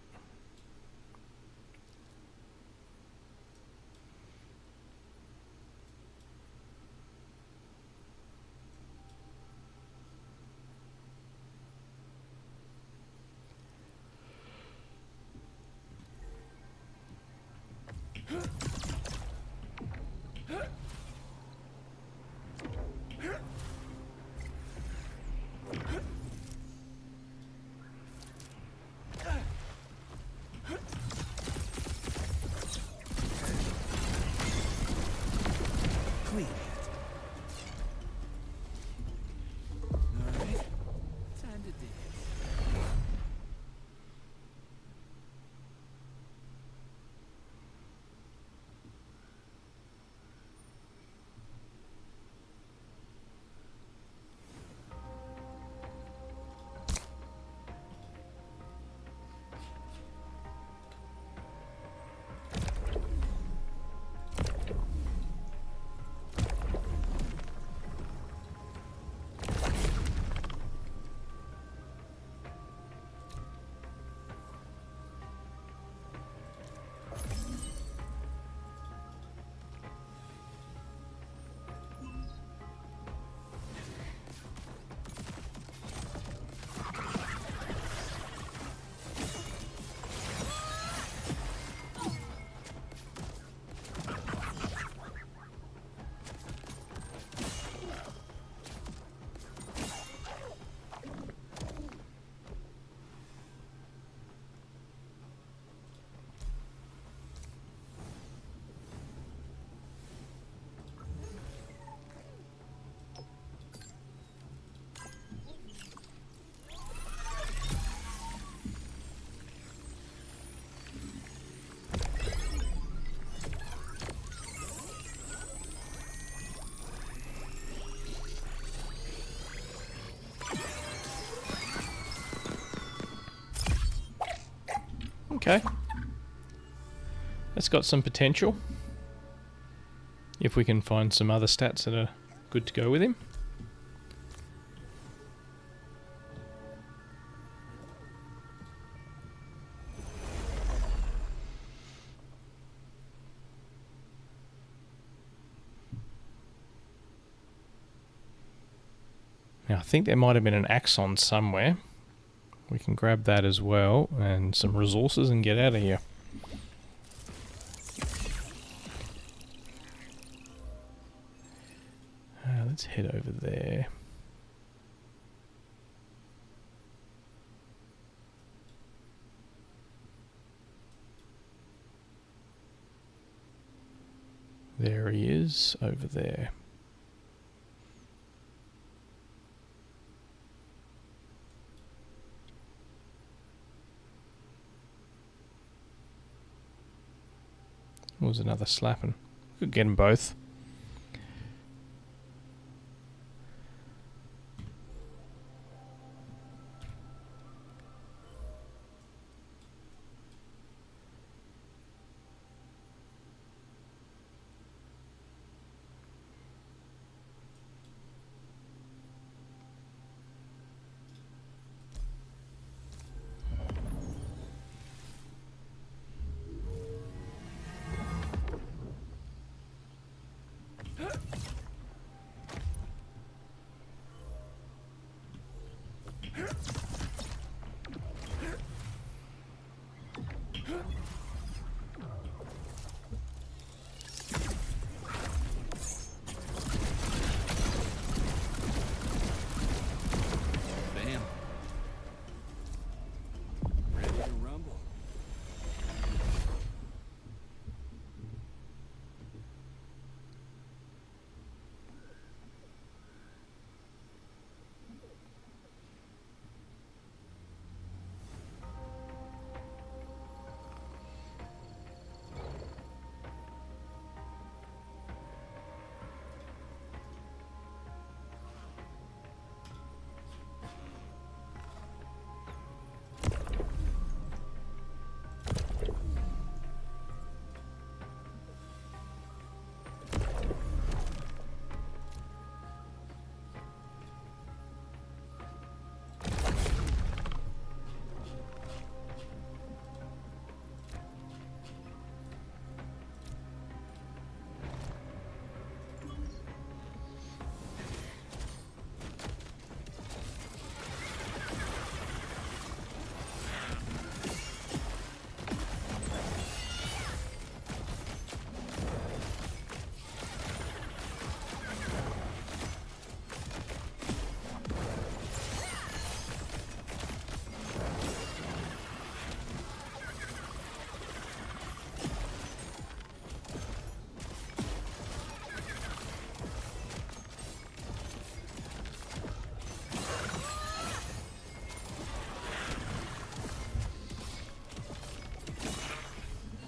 Clean it. Alright. Time to dance. Okay. That's got some potential. If we can find some other stats that are good to go with him. Now I think there might have been an Axon somewhere. We can grab that as well, and some resources and get out of here. Let's head over there. There he is, over there. was another slapping. Could get them both. Bam. Ready to rumble.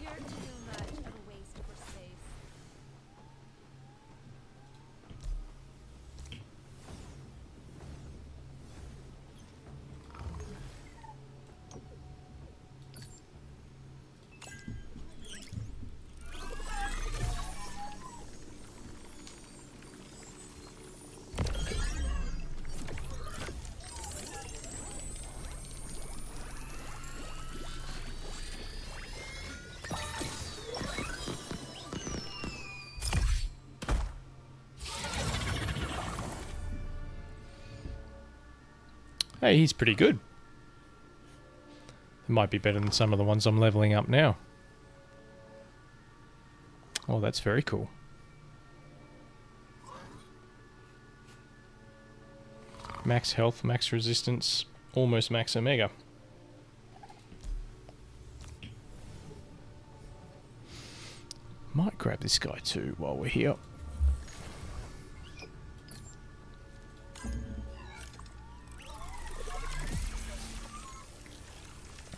You're too much of a waste for space. Hey, he's pretty good. It might be better than some of the ones I'm leveling up now. Oh, that's very cool. Max health, max resistance, almost max omega. Might grab this guy too while we're here.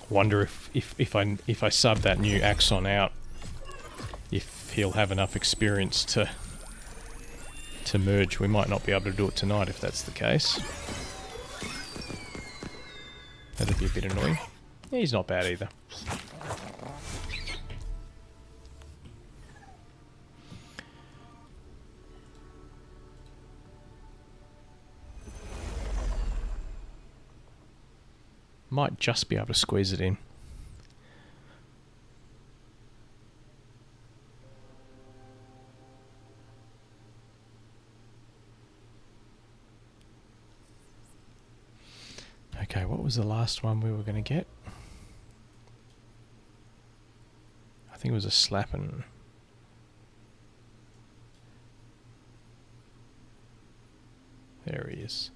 Wonder if I sub that new Axon out, if he'll have enough experience to merge. We might not be able to do it tonight if that's the case. That'd be a bit annoying. Yeah, he's not bad either. Might just be able to squeeze it in. Okay, what was the last one we were going to get? I think it was a slapping. There he is.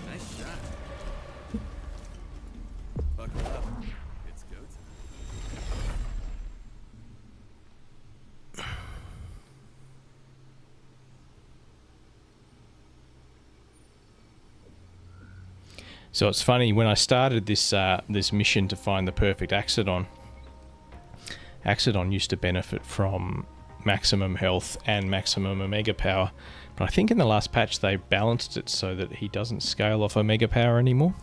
Nice shot. Buckle up. It's go time. So it's funny, when I started this this mission to find the perfect Axodon, Axodon used to benefit from maximum health and maximum Omega power, but I think in the last patch they balanced it so that he doesn't scale off Omega power anymore.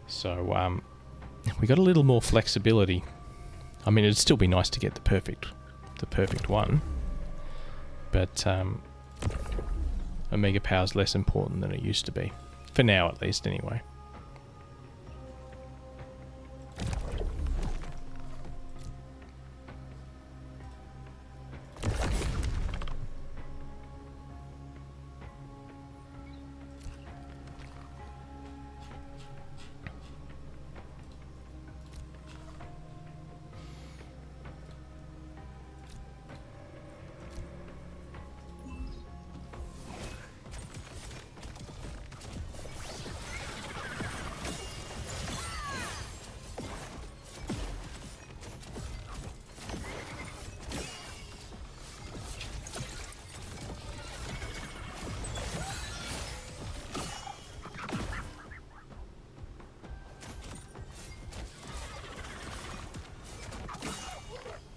So we got a little more flexibility. I mean, it'd still be nice to get the perfect one, but Omega power is less important than it used to be. For now, at least, anyway.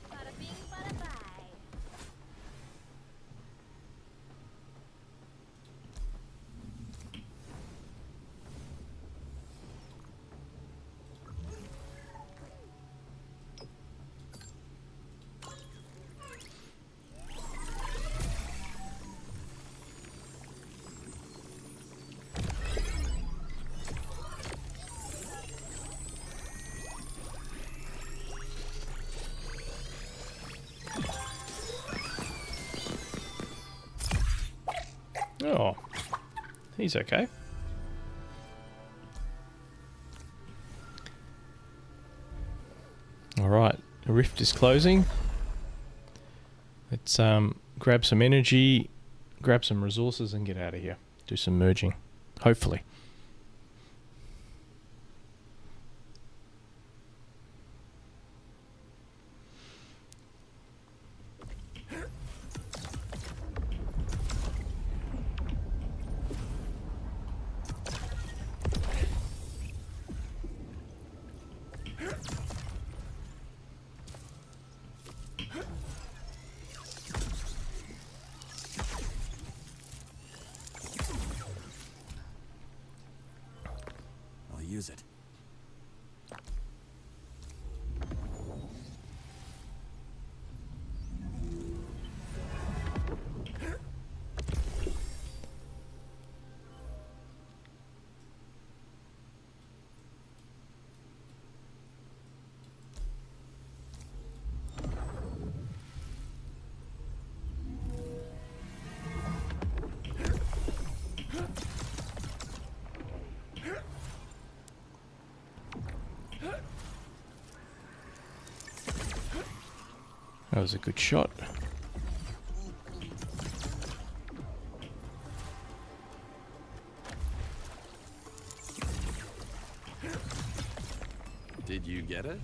Bada bing, bada bye. Oh, he's okay. Alright, the rift is closing. Let's grab some energy, grab some resources and get out of here. Do some merging, hopefully. I'll use it. That was a good shot. Did you get it?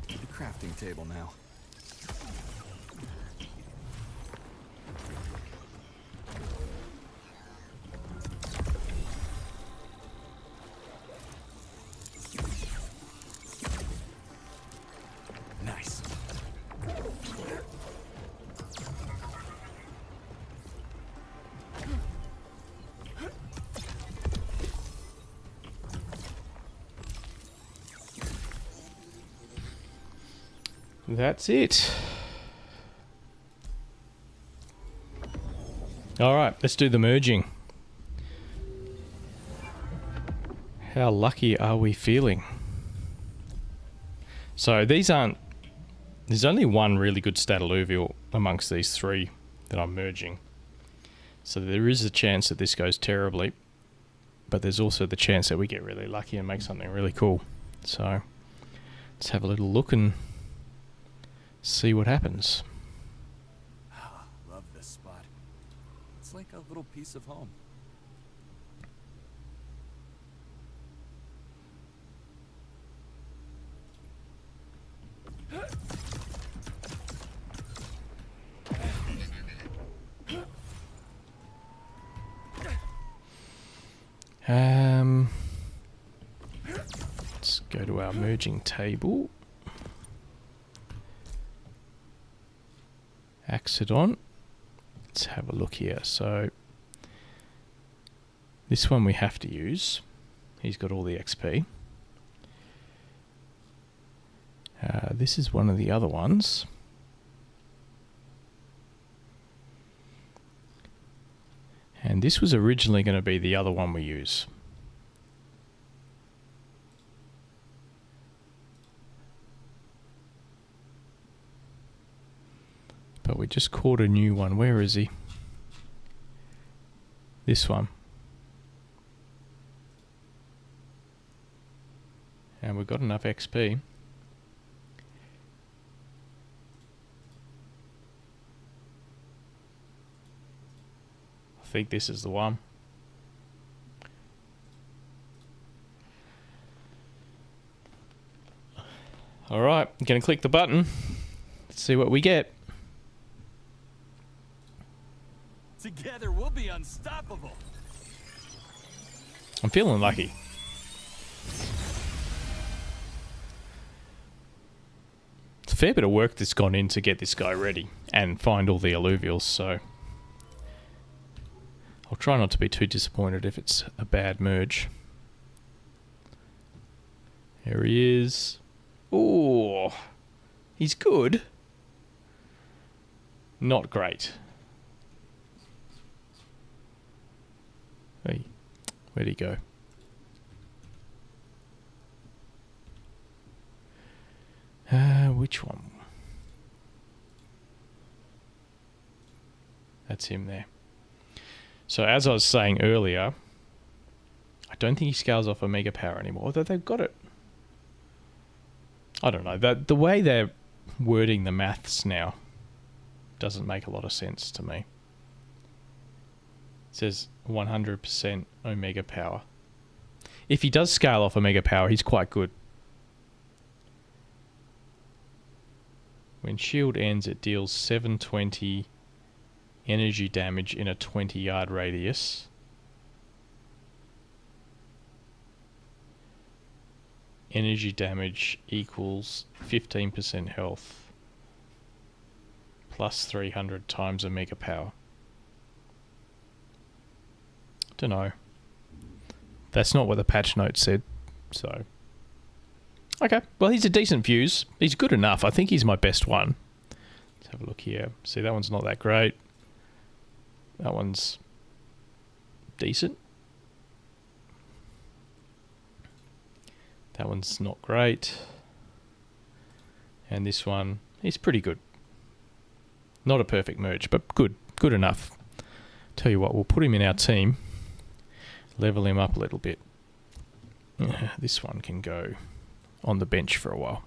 The crafting table now. Nice. That's it. Alright, let's do the merging. How lucky are we feeling? So these aren't... There's only one really good stat Illuvial amongst these three that I'm merging. So there is a chance that this goes terribly, but there's also the chance that we get really lucky and make something really cool. So let's have a little look and see what happens. Love this spot. It's like a little piece of home. Let's go to our merging table. Accident. Let's have a look here. So this one we have to use. He's got all the XP. This is one of the other ones. And this was originally going to be the other one we use. But we just caught a new one. Where is he? This one. And we've got enough XP. I think this is the one. Alright, I'm going to click the button. Let's see what we get. Together we'll be unstoppable. I'm feeling lucky. It's a fair bit of work that's gone in to get this guy ready and find all the Illuvials, so I'll try not to be too disappointed if it's a bad merge. There he is. Ooh, he's good. Not great. Hey, where'd he go? Which one? That's him there. So as I was saying earlier, I don't think he scales off Omega Power anymore, although they've got it. I don't know. The way they're wording the maths now doesn't make a lot of sense to me. It says 100% Omega Power. If he does scale off Omega Power, he's quite good. When shield ends, it deals 720 energy damage in a 20-yard radius. Energy damage equals 15% health plus 300 times Omega Power. Don't know. That's not what the patch note said, so... Okay, well he's a decent fuse. He's good enough. I think he's my best one. Let's have a look here. See, that one's not that great. That one's decent. That one's not great. And this one is pretty good. Not a perfect merge, but good. Good enough. Tell you what, we'll put him in our team. Level him up a little bit. This one can go on the bench for a while.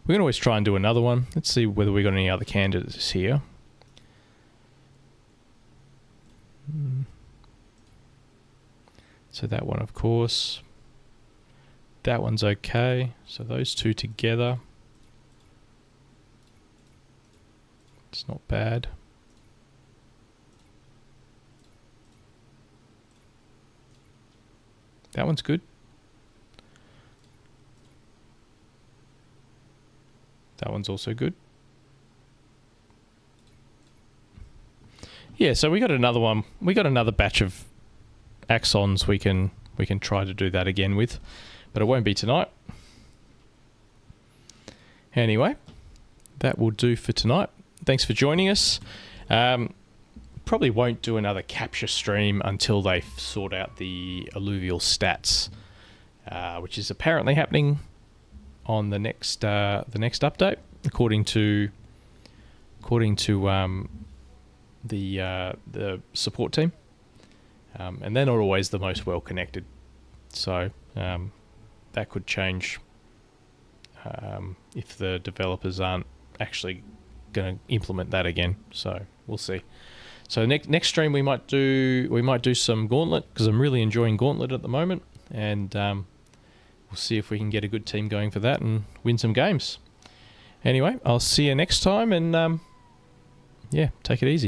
We can always try and do another one. Let's see whether we got any other candidates here. So that one, of course. That one's okay. So those two together. It's not bad. That one's good. That one's also good. Yeah, so we got another one. We got another batch of axons we can try to do that again with, but it won't be tonight. Anyway, that will do for tonight. Thanks for joining us. Probably won't do another capture stream until they sort out the alluvial stats, which is apparently happening on the next update, according to the support team, and they're not always the most well connected, so that could change if the developers aren't actually going to implement that again. So we'll see. So next stream we might do some Gauntlet, because I'm really enjoying Gauntlet at the moment, and we'll see if we can get a good team going for that and win some games. Anyway, I'll see you next time, and yeah, take it easy.